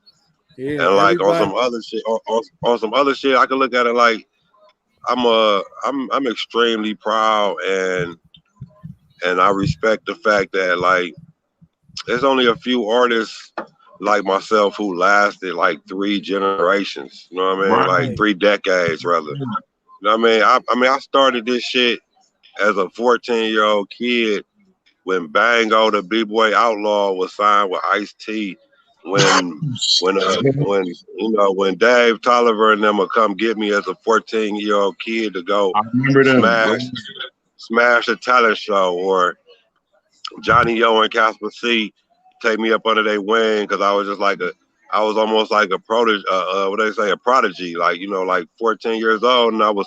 Yeah, and like on some other shit, on some other shit, I can look at it like I'm extremely proud and I respect the fact that like there's only a few artists like myself who lasted like 3 generations. You know what I mean? Right. Like 3 decades rather. You know what I mean? I started this shit as a 14-year-old kid when Bango the B-Boy Outlaw was signed with Ice-T. When Dave Tolliver and them would come get me as a 14-year-old kid to go smash a talent show, or Johnny Yo and Casper C take me up under their wing because I was just like I was almost like a prodigy, a prodigy, like like 14 years old, and I was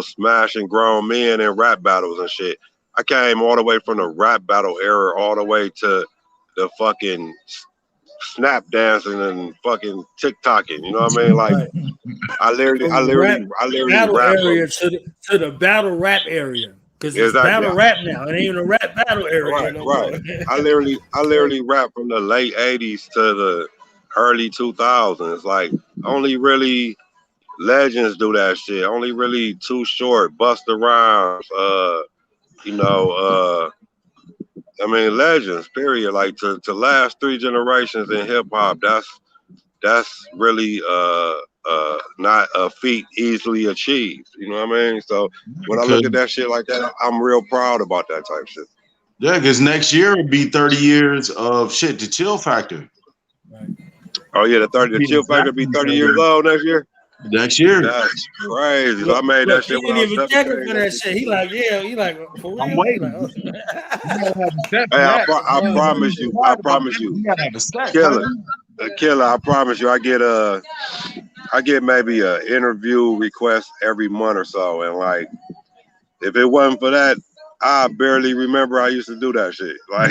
smashing grown men in rap battles and shit. I came all the way from the rap battle era all the way to the fucking snap dancing and fucking TikToking, you know what I mean? Like, I literally battle rap area to the battle rap area, because it's battle rap now. It ain't even a rap battle area. Right. I literally rap from the late '80s to the early 2000s. Like, only really legends do that shit. Only really Too Short, Busta Rhymes, I mean, legends, period. Like to last 3 generations in hip hop, that's really not a feat easily achieved. You know what I mean? So when I look at that shit like that, I'm real proud about that type of shit. Yeah, because next year it'll be 30 years of shit. The Chill Factor. Right. Oh yeah, the Chill Factor will be 30 years old next year. Next year. That's crazy. So I made that shit. He didn't even check it for that shit. He like, for real. I'm waiting. Hey, I promise you. You gotta have a set, Killa. Killa, I promise you, I get maybe a interview request every month or so, and like if it wasn't for that, I barely remember I used to do that shit. Like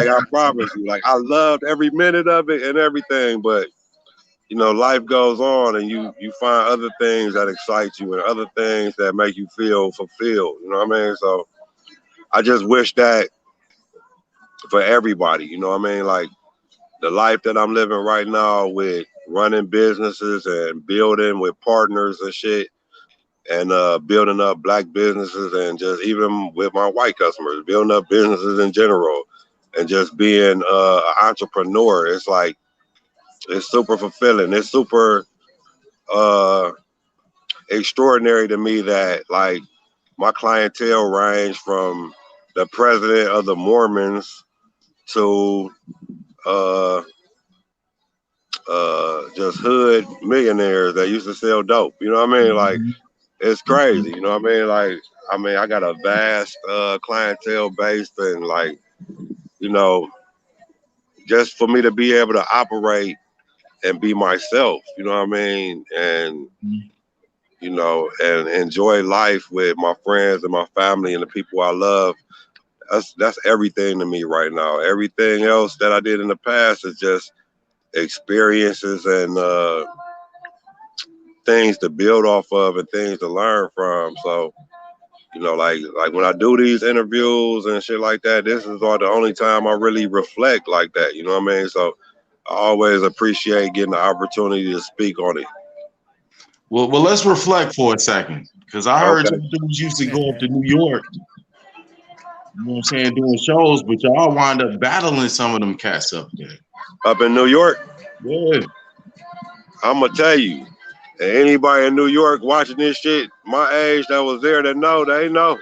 I promise you, like I loved every minute of it and everything, but you know, life goes on, and you find other things that excite you and other things that make you feel fulfilled. You know what I mean? So I just wish that for everybody. You know what I mean? Like the life that I'm living right now with running businesses and building with partners and shit, and building up black businesses, and just even with my white customers, building up businesses in general, and just being an entrepreneur. It's like it's super fulfilling. It's super uh, extraordinary to me that like my clientele range from the president of the Mormons to uh, just hood millionaires that used to sell dope. You know what I mean? Like it's crazy. You know what I mean? Like I got a vast clientele base, and like you know, just for me to be able to operate and be myself. You know what I mean? And you know, and enjoy life with my friends and my family and the people I love. That's everything to me right now. Everything else that I did in the past is just experiences and things to build off of and things to learn from. So, you know, like when I do these interviews and shit like that, this is all the only time I really reflect like that. You know what I mean? So I always appreciate getting the opportunity to speak on it. Well, let's reflect for a second, because I heard Okay. you dudes used to go up to New York. You know what I'm saying, doing shows, but y'all wind up battling some of them cats up there. Up in New York, Yeah. I'm gonna tell you, and anybody in New York watching this shit, my age that was there, that know, they know.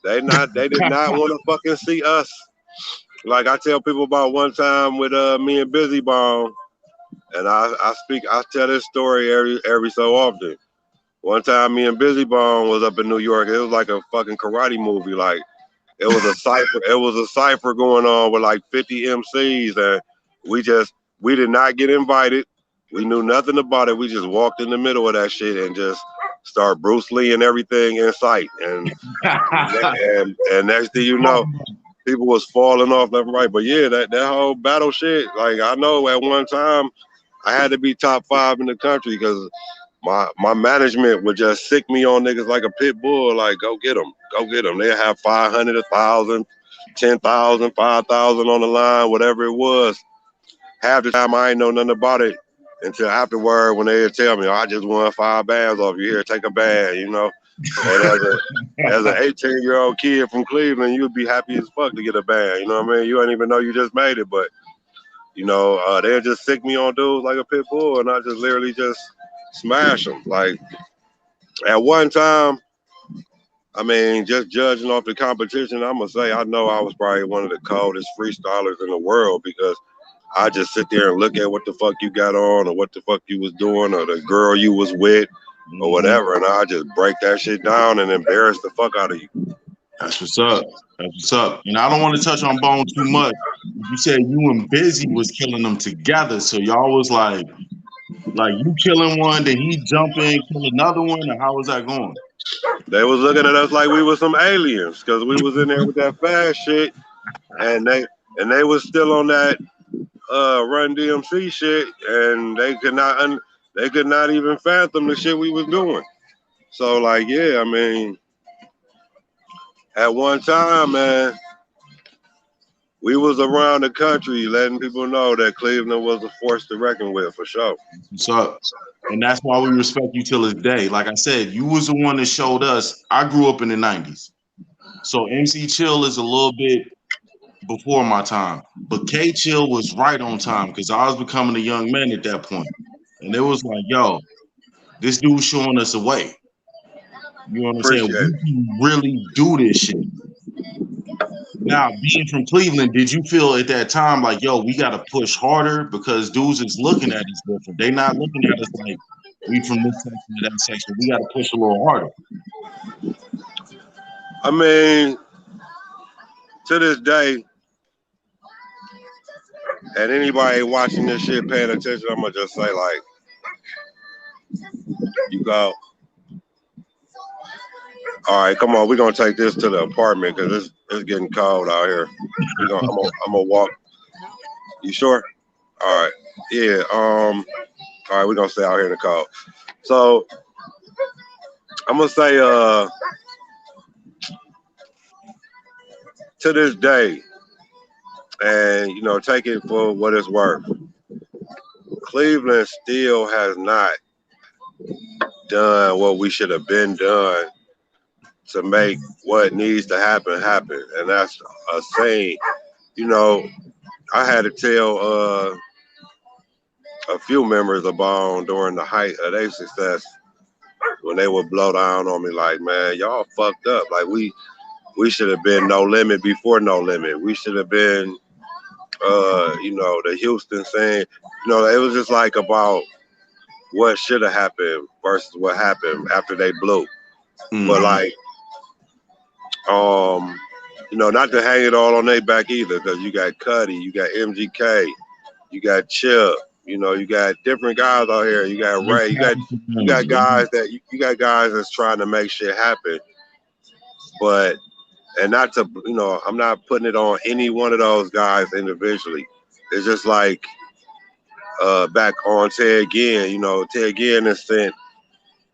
They did not want to fucking see us. Like I tell people about one time with me and Busy Bone, and I tell this story every so often. One time me and Busy Bone was up in New York. It was like a fucking karate movie. Like it was a cipher. It was a cipher going on with like 50 MCs, and we did not get invited. We knew nothing about it. We just walked in the middle of that shit and just start Bruce Lee and everything in sight. And next thing you know, people was falling off left and right. But yeah, that whole battle shit. Like I know at one time I had to be top 5 in the country because my management would just sick me on niggas like a pit bull. Like go get them. They have 500, 1,000, 10,000, 5,000 on the line, whatever it was. Half the time I ain't know nothing about it until afterward when they would tell me, oh, I just won 5 bands off you. Here, take a band, you know. And as an 18-year-old kid from Cleveland, you'd be happy as fuck to get a band. You know what I mean? You don't even know you just made it, but you know, they'll just sick me on dudes like a pit bull, and I just literally just smash them. Like at one time, I mean, just judging off the competition, I'm gonna say I know I was probably one of the coldest freestylers in the world because I just sit there and look at what the fuck you got on or what the fuck you was doing or the girl you was with or whatever, and I just break that shit down and embarrass the fuck out of you. That's what's up. That's what's up. And I don't want to touch on Bone too much. You said you and Busy was killing them together, so y'all was like you killing one, then he jump in, kill another one, or how was that going? They was looking at us like we was some aliens because we was in there with that fast shit, and they was still on that Run DMC shit, and they could not even fathom the shit we was doing. So like, yeah, I mean, at one time, man, we was around the country letting people know that Cleveland was a force to reckon with for sure. What's up? And that's why we respect you till this day. Like I said, you was the one that showed us. I grew up in the 90s. So MC Chill is a little bit before my time. But K Chill was right on time because I was becoming a young man at that point. And it was like, yo, this dude's showing us a way. You know what I'm saying? We can really do this shit. Now, being from Cleveland, did you feel at that time like, yo, we got to push harder because dudes is looking at us different? They not looking at us like we from this section to that section. We got to push a little harder. I mean, to this day, And anybody watching this shit paying attention, I'm gonna just say like, you go. All right, come on. We're gonna take this to the apartment because it's getting cold out here. I'm gonna walk. You sure? All right. Yeah. All right. We're gonna stay out here in the cold. So I'm gonna say, to this day, and you know, take it for what it's worth. Cleveland still has not done what we should have been done to make what needs to happen, and that's a saying. You know, I had to tell a few members of Bone during the height of their success when they would blow down on me like, man, y'all fucked up. Like we should have been No Limit before No Limit. We should have been, you know, the Houston saying, you know, it was just like about what should have happened versus what happened after they blew. Mm-hmm. But like, you know, not to hang it all on their back either, because you got Cuddy, you got MGK, you got Chip, you know, you got different guys out here. You got Ray, you got guys that you got guys that's trying to make shit happen. But and not to, you know, I'm not putting it on any one of those guys individually. It's just like back on Ted Ginn, you know, Ted Ginn has sent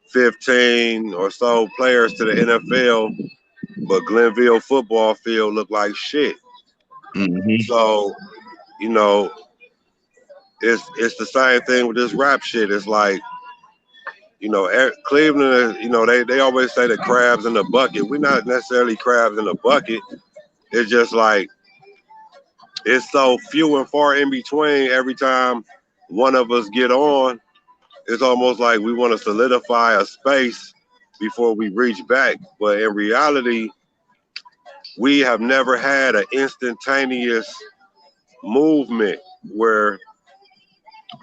15 or so players to the NFL, but Glenville football field looked like shit. Mm-hmm. So, you know, it's the same thing with this rap shit. It's like, you know, Cleveland, you know, they always say the crabs in the bucket. We're not necessarily crabs in the bucket. It's just like, it's so few and far in between every time one of us get on. It's almost like we want to solidify a space before we reach back. But in reality, we have never had an instantaneous movement where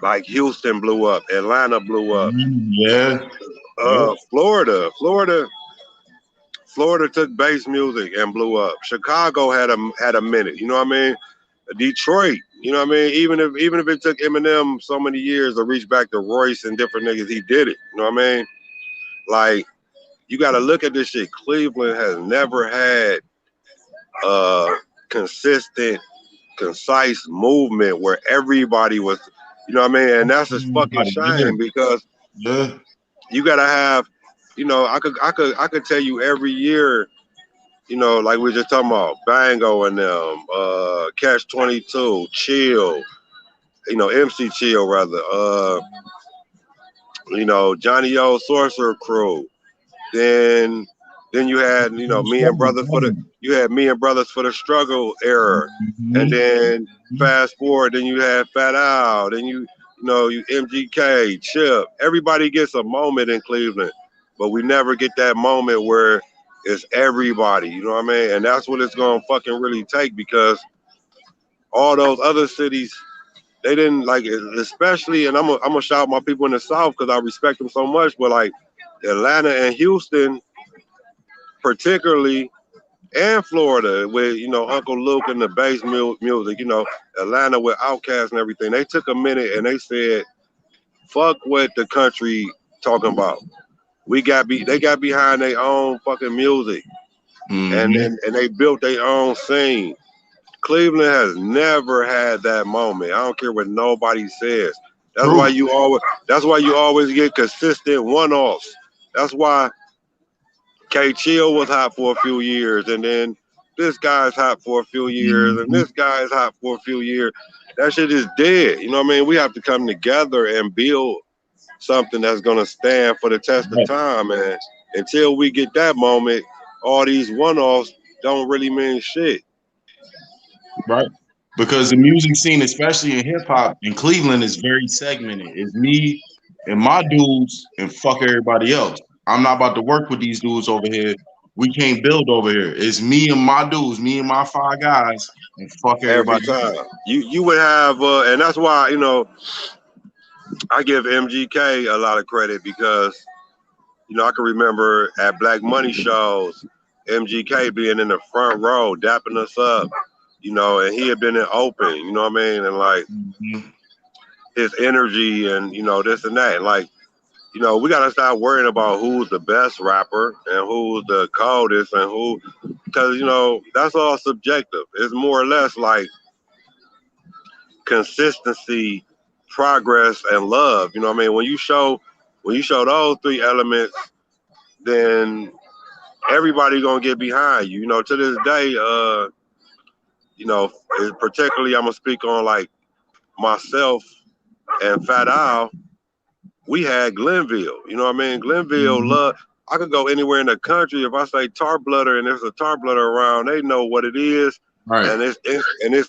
like Houston blew up, Atlanta blew up. Yeah. Florida took bass music and blew up. Chicago had a minute, you know what I mean? Detroit, you know what I mean? Even if it took Eminem so many years to reach back to Royce and different niggas, he did it. You know what I mean? Like, you got to look at this shit. Cleveland has never had a consistent, concise movement where everybody was, you know what I mean? And that's a fucking shame because you got to have, you know, I could tell you every year, you know, like we were just talking about Bango and them, Catch 22, Chill, you know, MC Chill rather, you know, Johnny O Sorcerer Crew. Then you had, you know, Me and Brothers for the Struggle era. Mm-hmm. And then fast forward, then you had Fat Al, then you know, you MGK, Chip. Everybody gets a moment in Cleveland, but we never get that moment where it's everybody, you know what I mean? And that's what it's gonna fucking really take, because all those other cities, they didn't like it, especially, and I'm gonna shout my people in the South because I respect them so much, but like Atlanta and Houston particularly, and Florida with, you know, Uncle Luke and the bass music, you know, Atlanta with Outkast and everything, they took a minute and they said, fuck what the country talking about. They got behind their own fucking music. Mm-hmm. and they built their own scene. Cleveland has never had that moment. I don't care what nobody says. That's why you always get consistent one-offs. That's why K Chill was hot for a few years, and then this guy's hot for a few years, and this guy's hot for a few years. That shit is dead. You know what I mean? We have to come together and build something that's gonna stand for the test of time, and until we get that moment, all these one-offs don't really mean shit. Right. Because the music scene, especially in hip-hop in Cleveland, is very segmented. It's me and my dudes and fuck everybody else. I'm not about to work with these dudes over here. We can't build over here. It's me and my dudes, me and my 5 guys, and fuck everybody else. You would have, and that's why, you know, I give MGK a lot of credit because, you know, I can remember at Black Money shows, MGK being in the front row, dapping us up, you know, and he had been in open, you know what I mean? And like his energy and, you know, this and that. And like, you know, we got to stop worrying about who's the best rapper and who's the coldest and who, because, you know, that's all subjective. It's more or less like consistency, progress, and love. You know what I mean? When you show those three elements, then everybody gonna get behind you. You know, to this day, you know, particularly I'm gonna speak on like myself and Fat Al. We had Glenville. You know what I mean? Glenville love. I could go anywhere in the country. If I say tar blooder and there's a tar blooder around, they know what it is, Right. and it's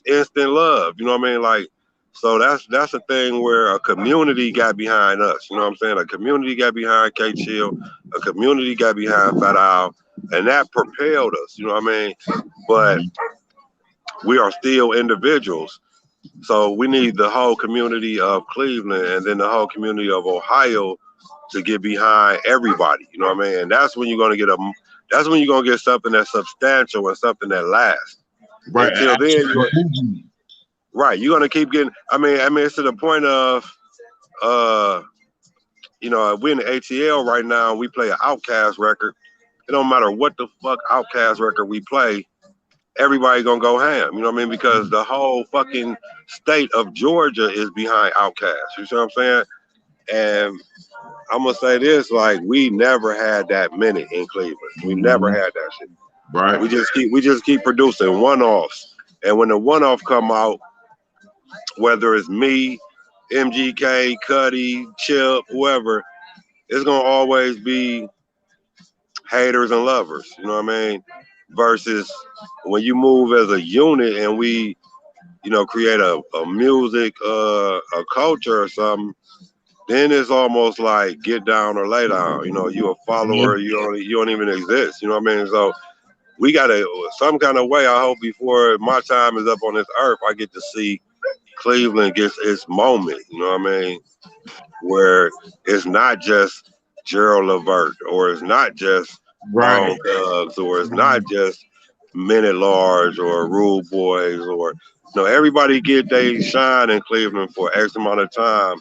instant love. You know what I mean? Like, so that's a thing where a community got behind us. You know what I'm saying? A community got behind K Chill, a community got behind Fat Al, and that propelled us. You know what I mean? But we are still individuals. So we need the whole community of Cleveland and then the whole community of Ohio to get behind everybody. You know what I mean? And that's when you're gonna get something that's substantial and something that lasts. Right. Until then, you're gonna keep getting. I mean, it's to the point of, you know, we're in the ATL right now. We play an Outkast record. It don't matter what the fuck Outkast record we play. Everybody gonna go ham, you know what I mean? Because the whole fucking state of Georgia is behind Outkast. You see what I'm saying? And I'm gonna say this: like, we never had that many in Cleveland. We never had that shit. Right. We just keep producing one-offs, and when the one-off come out, whether it's me, MGK, Cuddy, Chip, whoever, it's gonna always be haters and lovers. You know what I mean? Versus when you move as a unit and we, you know, create a music, a culture or something, then it's almost like get down or lay down. You know, you a follower, you don't even exist. You know what I mean? So we gotta some kind of way. I hope before my time is up on this earth, I get to see Cleveland gets its moment. You know what I mean? Where it's not just Gerald Levert, or it's not just Bone Thugs, or it's not just Men at Large or Rude Boys, or everybody get they shine in Cleveland for X amount of time,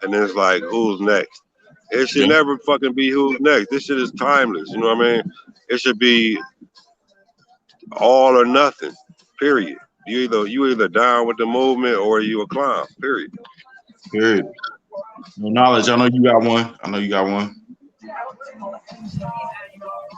and then it's like, who's next? It should never fucking be who's next. This shit is timeless. You know what I mean? It should be all or nothing. Period. You either down with the movement or you a clown. Period. Period. No knowledge. I know you got one.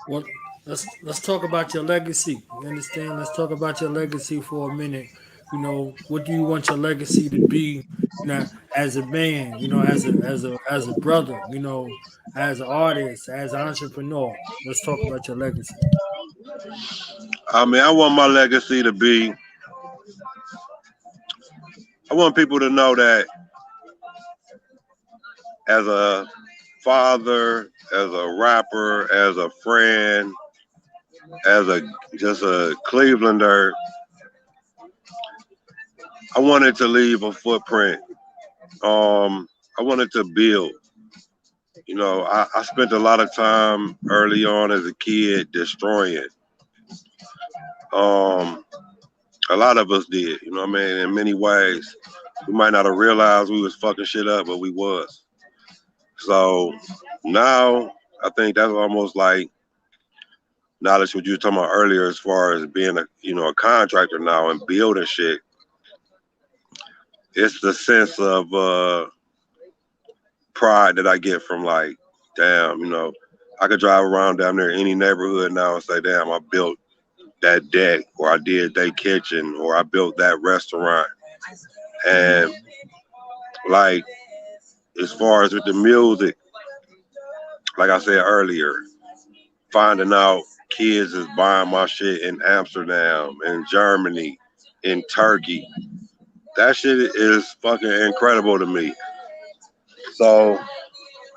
Well, let's talk about your legacy. You understand? Let's talk about your legacy for a minute. You know, what do you want your legacy to be? You know, as a man, you know, as a brother, you know, as an artist, as an entrepreneur. Let's talk about your legacy. I mean, I want my legacy to be. I want people to know that as a father, as a rapper, as a friend, as just a Clevelander, I wanted to leave a footprint. I wanted to build. You know, I spent a lot of time early on as a kid destroying. A lot of us did, you know what I mean? In many ways, we might not have realized we was fucking shit up, but we was. So now I think that's almost like knowledge what you were talking about earlier, as far as being a contractor now and building shit. It's the sense of pride that I get from like, damn, I could drive around down there any neighborhood now and say, damn, I built that deck, or I did that kitchen, or I built that restaurant. And like, as far as with the music, like I said earlier, finding out kids is buying my shit in Amsterdam, in Germany, in Turkey, that shit is fucking incredible to me. So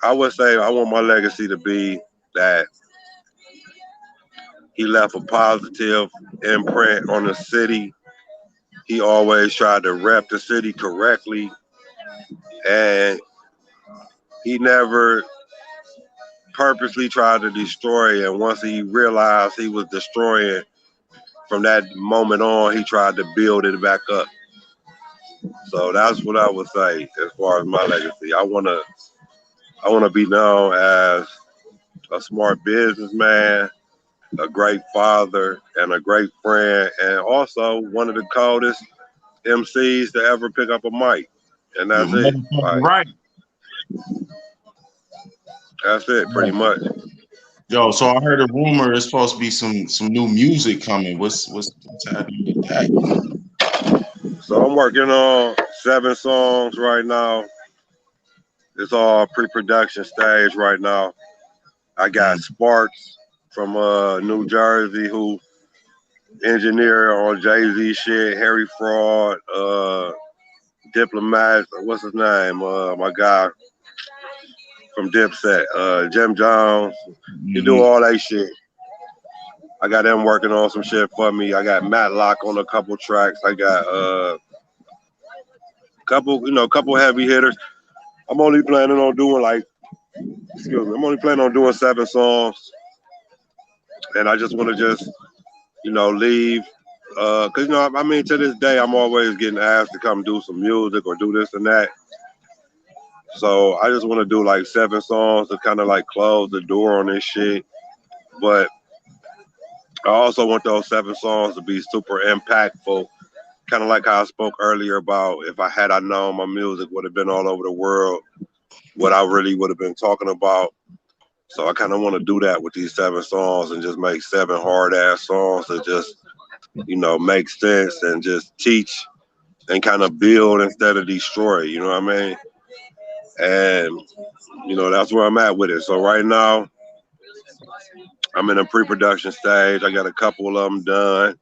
I would say I want my legacy to be that he left a positive imprint on the city. He always tried to rep the city correctly, and he never purposely tried to destroy. And once he realized he was destroying, from that moment on, he tried to build it back up. So that's what I would say as far as my legacy. I wanna be known as a smart businessman, a great father, and a great friend, and also one of the coldest MCs to ever pick up a mic. And that's it. Like, right. that's it, pretty much. Yo, so I heard a rumor it's supposed to be some new music coming. What's happening with that? So I'm working on 7 songs right now. It's all pre-production stage right now. I got Sparks from New Jersey who engineer on Jay-Z shit, Harry Fraud, Diplomat, what's his name? My guy from Dipset, Jim Jones. He do all that shit. I got them working on some shit for me. I got Matlock on a couple tracks. I got couple heavy hitters. I'm only planning on doing I'm only planning on doing 7 songs. And I just want to leave. Cause I mean, to this day, I'm always getting asked to come do some music or do this and that. So I just want to do like 7 songs to kind of like close the door on this shit. But I also want those 7 songs to be super impactful. Kind of like how I spoke earlier about if I known my music would have been all over the world, what I really would have been talking about. So I kind of want to do that with these 7 songs and just make 7 hard ass songs that just, make sense and just teach and kind of build instead of destroy, you know what I mean? And, that's where I'm at with it. So right now, I'm in a pre-production stage. I got a couple of them done.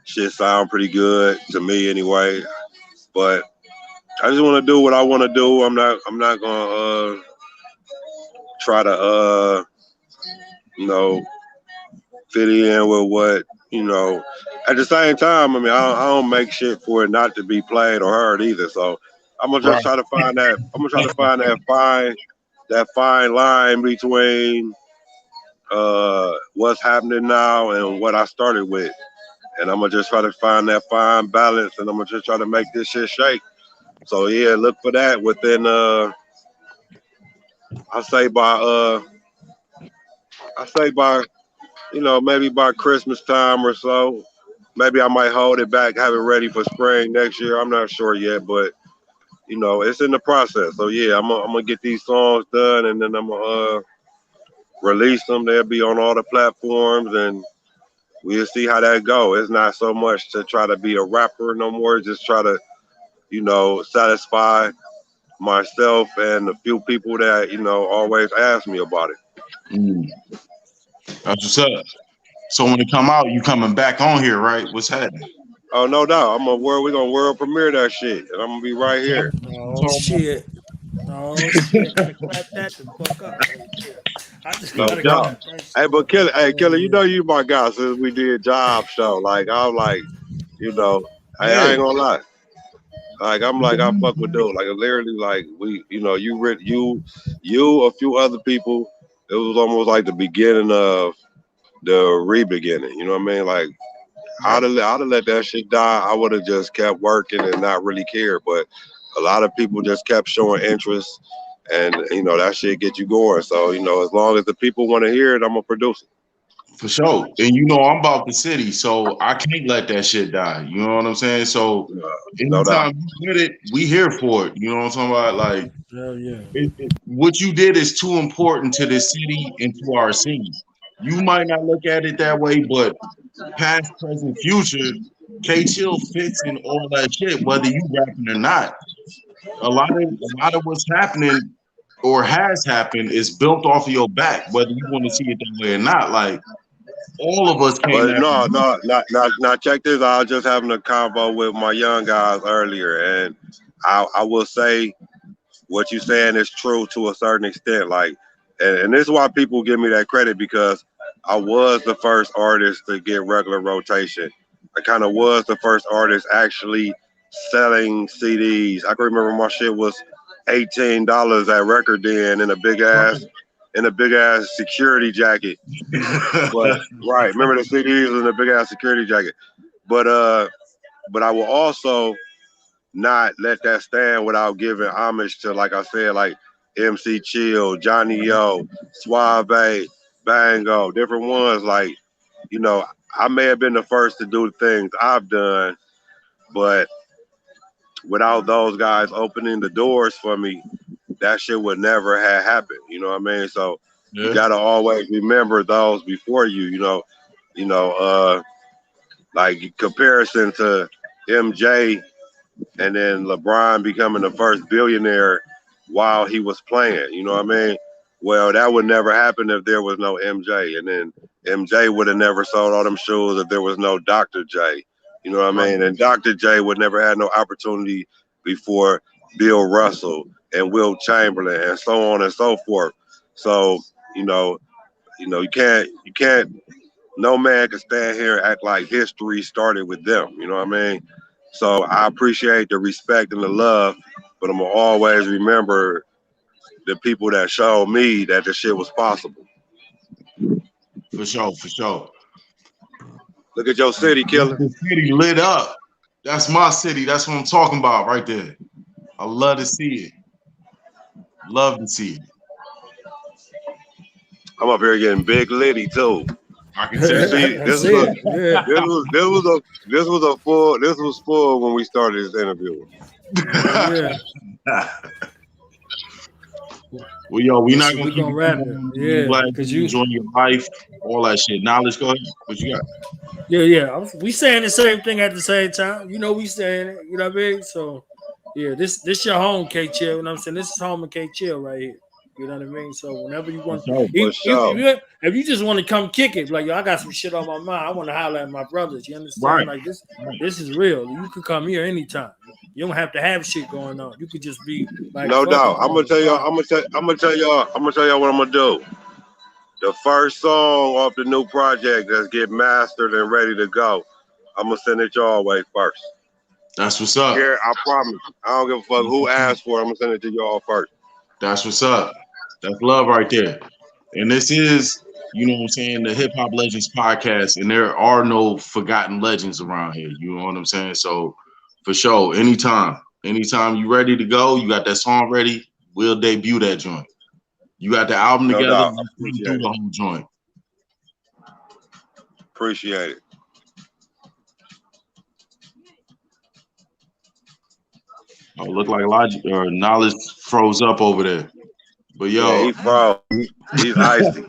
Shit sound pretty good to me anyway. But I just want to do what I want to do. I'm not gonna try to fit in with what at the same time, I mean, I don't make shit for it not to be played or heard either. So I'm gonna just try to find that. I'm gonna try to find that fine line between what's happening now and what I started with. And I'm gonna just try to find that fine balance, and I'm gonna just try to make this shit shake. So yeah, look for that within I say by maybe by Christmas time or so. Maybe I might hold it back, have it ready for spring next year. I'm not sure yet, but it's in the process. So yeah, I'm gonna get these songs done, and then I'm gonna release them. They'll be on all the platforms, and we'll see how that go. It's not so much to try to be a rapper no more. Just try to satisfy myself and the few people that always ask me about it. That's what's up. So when it come out, you coming back on here, right? What's happening? Oh, no doubt. We're gonna world premiere that shit, and I'm gonna be right here. Oh shit! Oh shit! Clap that the fuck up right there. I just No gotta doubt. Hey, but Killa, yeah. you my guy since we did job show. Like I'm like, I ain't gonna lie. Like I fuck with dude. Like literally, like we, you, a few other people. It was almost like the beginning of the re-beginning. You know what I mean? Like I'd have let that shit die. I would have just kept working and not really cared. But a lot of people just kept showing interest, and that shit get you going. So as long as the people want to hear it, I'm gonna produce it. For sure. And I'm about the city, so I can't let that shit die. You know what I'm saying? So anytime you get it, we here for it. You know what I'm talking about? Like, what you did is too important to this city and to our scene. You might not look at it that way, but past, present, future, K-Chill fits in all that shit, whether you rapping or not. A lot of what's happening or has happened is built off of your back, whether you want to see it that way or not. Like, all of us came. But not check this out. I was just having a convo with my young guys earlier, and I will say what you're saying is true to a certain extent. Like, and this is why people give me that credit, because I was the first artist to get regular rotation. I kind of was the first artist actually selling CDs. I can remember my shit was $18 at Record Den in a big ass in a big ass security jacket. But right, remember the CDs was in a big ass security jacket. But I will also not let that stand without giving homage to, like I said, like MC Chill, Johnny O, Suave, Bango, different ones. Like, you know, I may have been the first to do the things I've done, but without those guys opening the doors for me, that shit would never have happened. You know what I mean? So you gotta always remember those before you. Like comparison to MJ and then LeBron becoming the first billionaire while he was playing. You know what I mean? Well, that would never happen if there was no MJ, and then MJ would have never sold all them shoes if there was no Dr. J. You know what I mean? And Dr. J would never have no opportunity before Bill Russell and Will Chamberlain and so on and so forth. So, you can't, no man can stand here and act like history started with them. You know what I mean? So I appreciate the respect and the love, but I'm gonna always remember the people that showed me that the shit was possible. For sure. Look at your city, Killa. The city lit up. That's my city. That's what I'm talking about right there. I love to see it. Love to see it. I'm up here getting big litty too. I can tell. See, this was full when we started this interview. Yeah. Well, yo, we not gonna keep gonna wrap it. Yeah, because you enjoy your life, all that shit. Knowledge, go ahead. What you got? Yeah. We saying the same thing at the same time. You know, we saying it. You know what I mean? So, yeah, this your home, K Chill. You know what I'm saying? This is home of K Chill right here. You know what I mean? So whenever you want, if you just want to come kick it, like, yo, I got some shit on my mind, I want to holler at my brothers. You understand? Right. Like this is real. You could come here anytime. You don't have to have shit going on. You could just be like, no doubt. I'm gonna tell y'all what I'm gonna do. The first song off the new project that's get mastered and ready to go, I'm gonna send it y'all way first. That's what's up. Here, I promise. I don't give a fuck who asked for it. I'm gonna send it to y'all first. That's what's up. That's love right there. And this is, you know what I'm saying, the Hip Hop Legends podcast, and there are no forgotten legends around here. You know what I'm saying? So for sure, anytime you ready to go, you got that song ready, we'll debut that joint. You got the album together, we'll do the whole joint. Appreciate it. Oh, look like Logic or Knowledge froze up over there. But yo, yeah, he froze. He's icy.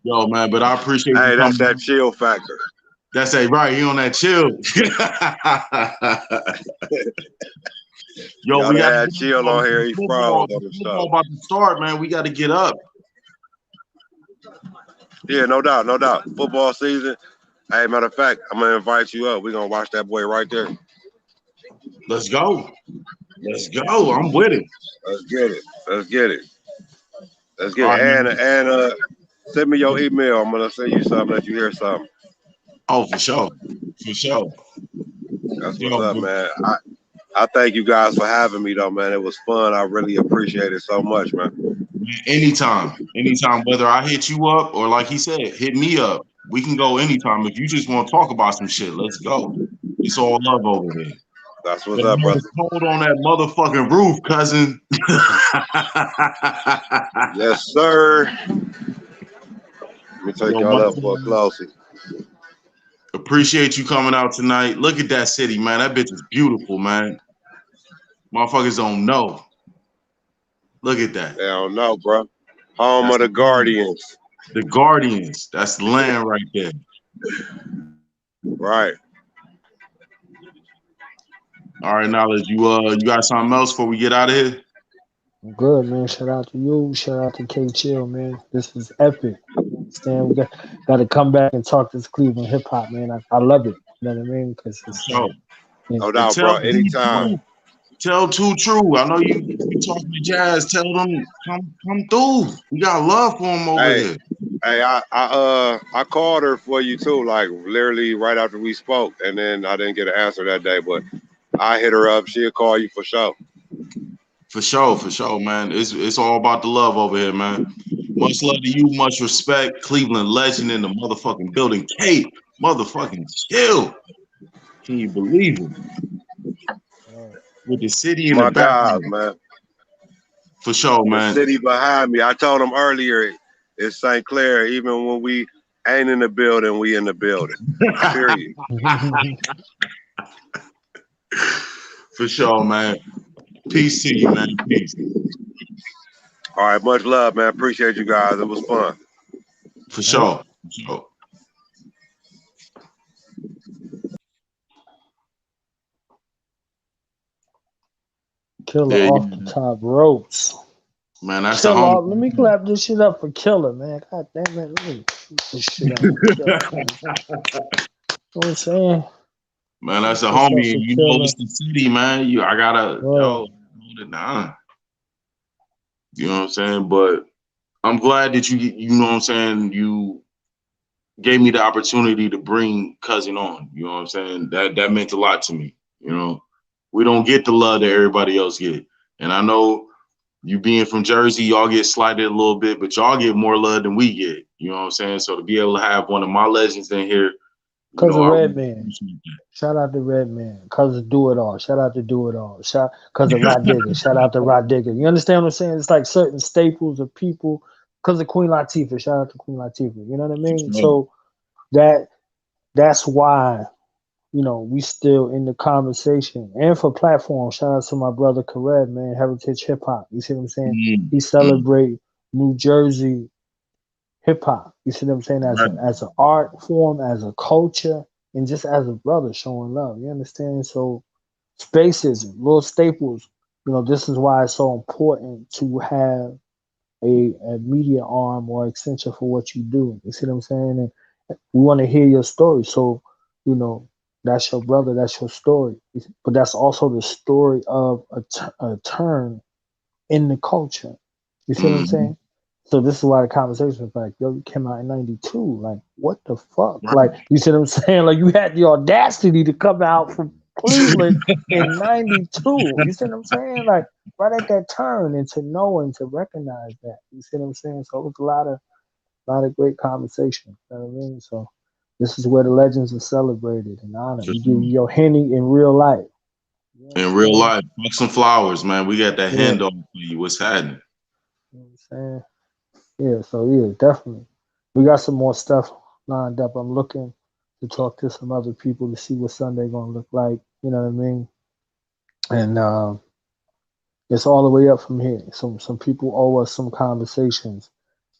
Yo, man, but I appreciate you. Hey, that's that chill factor. That's a right. He on that chill. Yo, we got chill on here. He froze on the stuff. About to start, man. We got to get up. Yeah, no doubt. Football season. Hey, matter of fact, I'm gonna invite you up. We're gonna watch that boy right there. Let's go. I'm with it. Let's get it. And send me your email. I'm gonna send you something. Let you hear something. Oh, for sure. That's what's up, man. I thank you guys for having me, though, man. It was fun. I really appreciate it so much, man. Anytime. Whether I hit you up or, like he said, hit me up. We can go anytime. If you just want to talk about some shit, let's go. It's all love over here. That's what's up, brother. Hold on that motherfucking roof, cousin. Yes, sir. Let me take y'all up for a closing. Appreciate you coming out tonight. Look at that city, man. That bitch is beautiful, man. Motherfuckers don't know. Look at that. They don't know, bro. Home of the Guardians. The Guardians. That's the land right there. Right. All right, Knowledge. You got something else before we get out of here? I'm good, man. Shout out to you. Shout out to K Chill, man. This was epic. Stan, we got to come back and talk this Cleveland hip hop, man. I love it. You know what I mean? Because it's no doubt, bro. Anytime. Tell Too True. I know you talking to Jazz. Tell them come through. We got love for him over here. Hey, I called her for you too, like literally right after we spoke, and then I didn't get an answer that day, but I hit her up. She'll call you for sure. For sure, man. It's all about the love over here, man. Much love to you, much respect. Cleveland legend in the motherfucking building. Kate, motherfucking chill. Can you believe it? With the city in My the guys, background. man. For sure, The man. city behind me. I told him earlier, it's St. Clair. Even when we ain't in the building, we in the building. Period. For sure, man. Peace to you, man. Peace. All right, much love, man. Appreciate you guys. It was fun. For sure. For sure. Killer off the top ropes. Man, that's Killer, a let me clap this shit up for Killer, man. God damn it, let me shoot this shit up for Killer. You know what I'm saying? Man, that's a homie. You know, it's the city, man. I gotta hold it down. You know what I'm saying? But I'm glad that you know what I'm saying, you gave me the opportunity to bring Cousin on. You know what I'm saying? That meant a lot to me. You know, we don't get the love that everybody else get. And I know you being from Jersey, y'all get slighted a little bit, but y'all get more love than we get. You know what I'm saying? So to be able to have one of my legends in here, Cousin Redman. Shout out to Redman. Cousin Do It All. Shout out to Do It All. Cousin Rod Digger. Shout out to Rod Digger. You understand what I'm saying? It's like certain staples of people. Cousin Queen Latifah. Shout out to Queen Latifah. You know what I mean? So that's why, you know, we still in the conversation. And for platform, shout out to my brother Kared, man, Heritage Hip Hop. You see what I'm saying? He celebrate New Jersey hip hop. You see what I'm saying? As an art form, as a culture, and just as a brother showing love. You understand? So spaces, little staples. You know, this is why it's so important to have a media arm or extension for what you do. You see what I'm saying? And we want to hear your story. So, you know, that's your brother, that's your story. But that's also the story of a turn in the culture. You see what I'm saying? So this is why the conversation is like, yo, you came out in '92. Like, what the fuck? Like, you see what I'm saying? Like, you had the audacity to come out from Cleveland in '92. You see what I'm saying? Like, right at that turn, and to know and to recognize that. You see what I'm saying? So it was a lot of great conversation. You know what I mean? So this is where the legends are celebrated and honored. You give your Henny in real life. In real life, fuck some flowers, man. We got that hand on for you. What's happening? You know what I'm saying? Yeah, so yeah, definitely. We got some more stuff lined up. I'm looking to talk to some other people to see what Sunday gonna look like. You know what I mean? And it's all the way up from here. Some people owe us some conversations.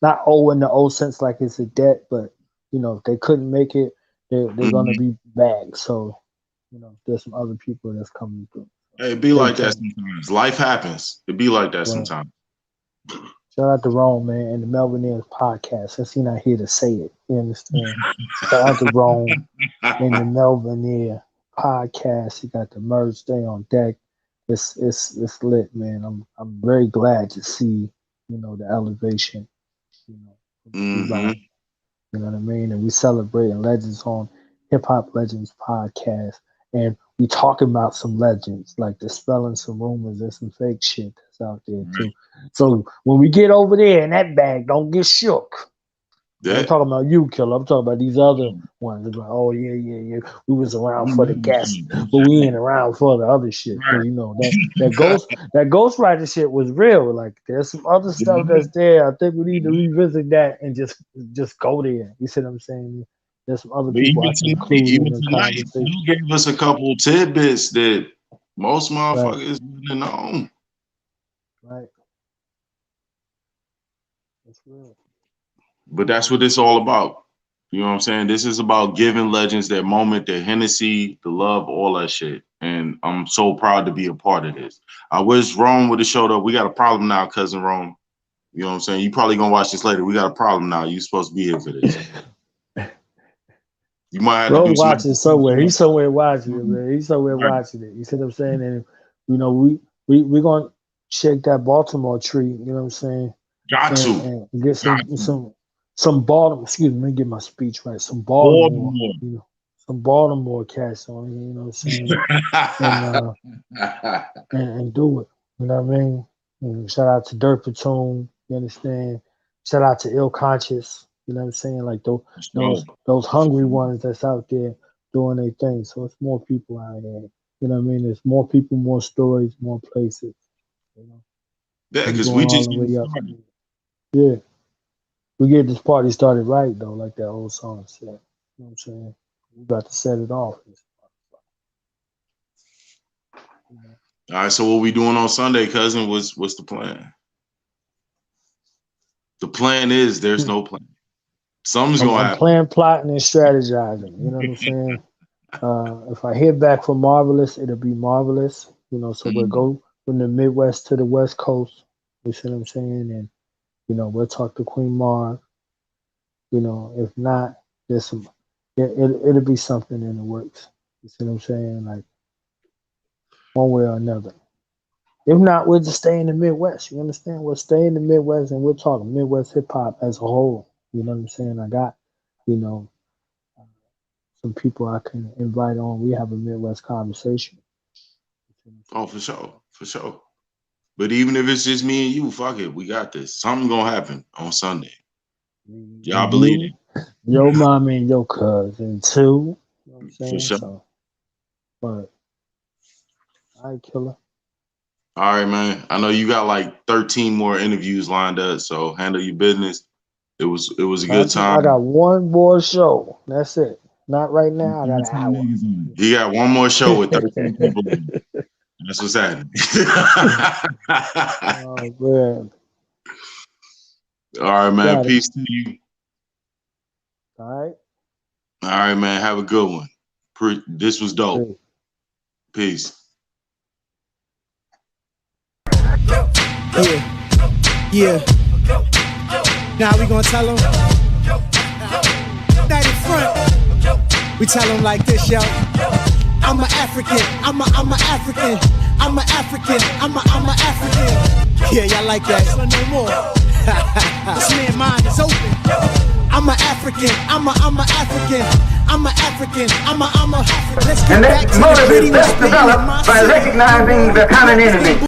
Not owe in the old sense like it's a debt, but you know, if they couldn't make it, they're gonna be back. So, you know, there's some other people that's coming through. Hey, it be like that sometimes. Life happens. It be like that sometimes. Shout out to Rome, man, and the Melvinaire podcast. Since he's not here to say it, you understand? Shout out to Rome and the Melvinaire podcast. He got the merge day on deck. It's lit, man. I'm very glad to see, you know, the elevation, you know, you know what I mean? And we celebrating legends on Hip Hop Legends podcast. And we talking about some legends, like dispelling some rumors and some fake shit that's out there too. So when we get over there in that bag, don't get shook. I'm talking about you, Killer. I'm talking about these other ones. It's like, oh yeah. We was around for the guests, but we ain't around for the other shit. Because you know that ghostwriter shit was real. Like there's some other stuff that's there. I think we need to revisit that and just go there. You see what I'm saying? There's some other people I can include in the conversation. You gave us a couple tidbits that most motherfuckers wouldn't know. Right. That's real. But that's what it's all about. You know what I'm saying? This is about giving legends their moment, their Hennessy, the love, all that shit. And I'm so proud to be a part of this. I wish Rome would have showed up. We got a problem now, Cousin Rome. You know what I'm saying? You probably gonna watch this later. We got a problem now. You supposed to be here for this. You might have to do watching somewhere. He's somewhere watching it, man. He's somewhere watching it. You see what I'm saying? And you know, we're gonna shake that Baltimore tree. You know what I'm saying? And get some Baltimore. Excuse me, let me get my speech right. Some Baltimore. You know, some Baltimore cats on. You know what I'm saying? And do it. You know what I mean? Shout out to Dirt Platoon. You understand? Shout out to Ill Conscious. You know what I'm saying? Like those hungry ones that's out there doing their thing. So it's more people out here. You know what I mean? There's more people, more stories, more places. You know? Yeah, because we just yeah. We get this party started right though, like that old song said. You know what I'm saying? We got to set it off. All right, so what we doing on Sunday, cousin? What's the plan? The plan is there's no plan. Something's gonna happen. I'm playing, plotting, and strategizing. You know what I'm saying? If I hear back from Marvelous, it'll be Marvelous. You know, so we'll go from the Midwest to the West Coast. You see what I'm saying? And you know, we'll talk to Queen Marv. You know, if not, there's some. It'll be something in the works. You see what I'm saying? Like one way or another. If not, we'll just stay in the Midwest. You understand? We'll stay in the Midwest and we'll talk Midwest hip hop as a whole. You know what I'm saying? I got, you know, some people I can invite on. We have a Midwest conversation. Oh, for sure. But even if it's just me and you, fuck it, we got this. Something's gonna happen on Sunday. Y'all believe it? Your mommy and your cousin too. You know what I'm saying? For sure. So, but all right, Killa. All right, man. I know you got like 13 more interviews lined up, so handle your business. It was a good time. I got one more show. That's it. Not right now. I got an hour. He got one more show with 13 people. That's what's happening. Oh man. All right, man. Peace to you. All right, man. Have a good one. This was dope. Peace. Yeah. Now we gonna tell them that in front. We tell them like this, yo. I'm an African. I'm a African. I'm an African. I'm a African. Yeah, y'all like that? So no more. This man's mind is open. I'm an African. I'm a African. I'm an African. I'm a. Let's get back to the motive is best developed by recognizing the common enemy.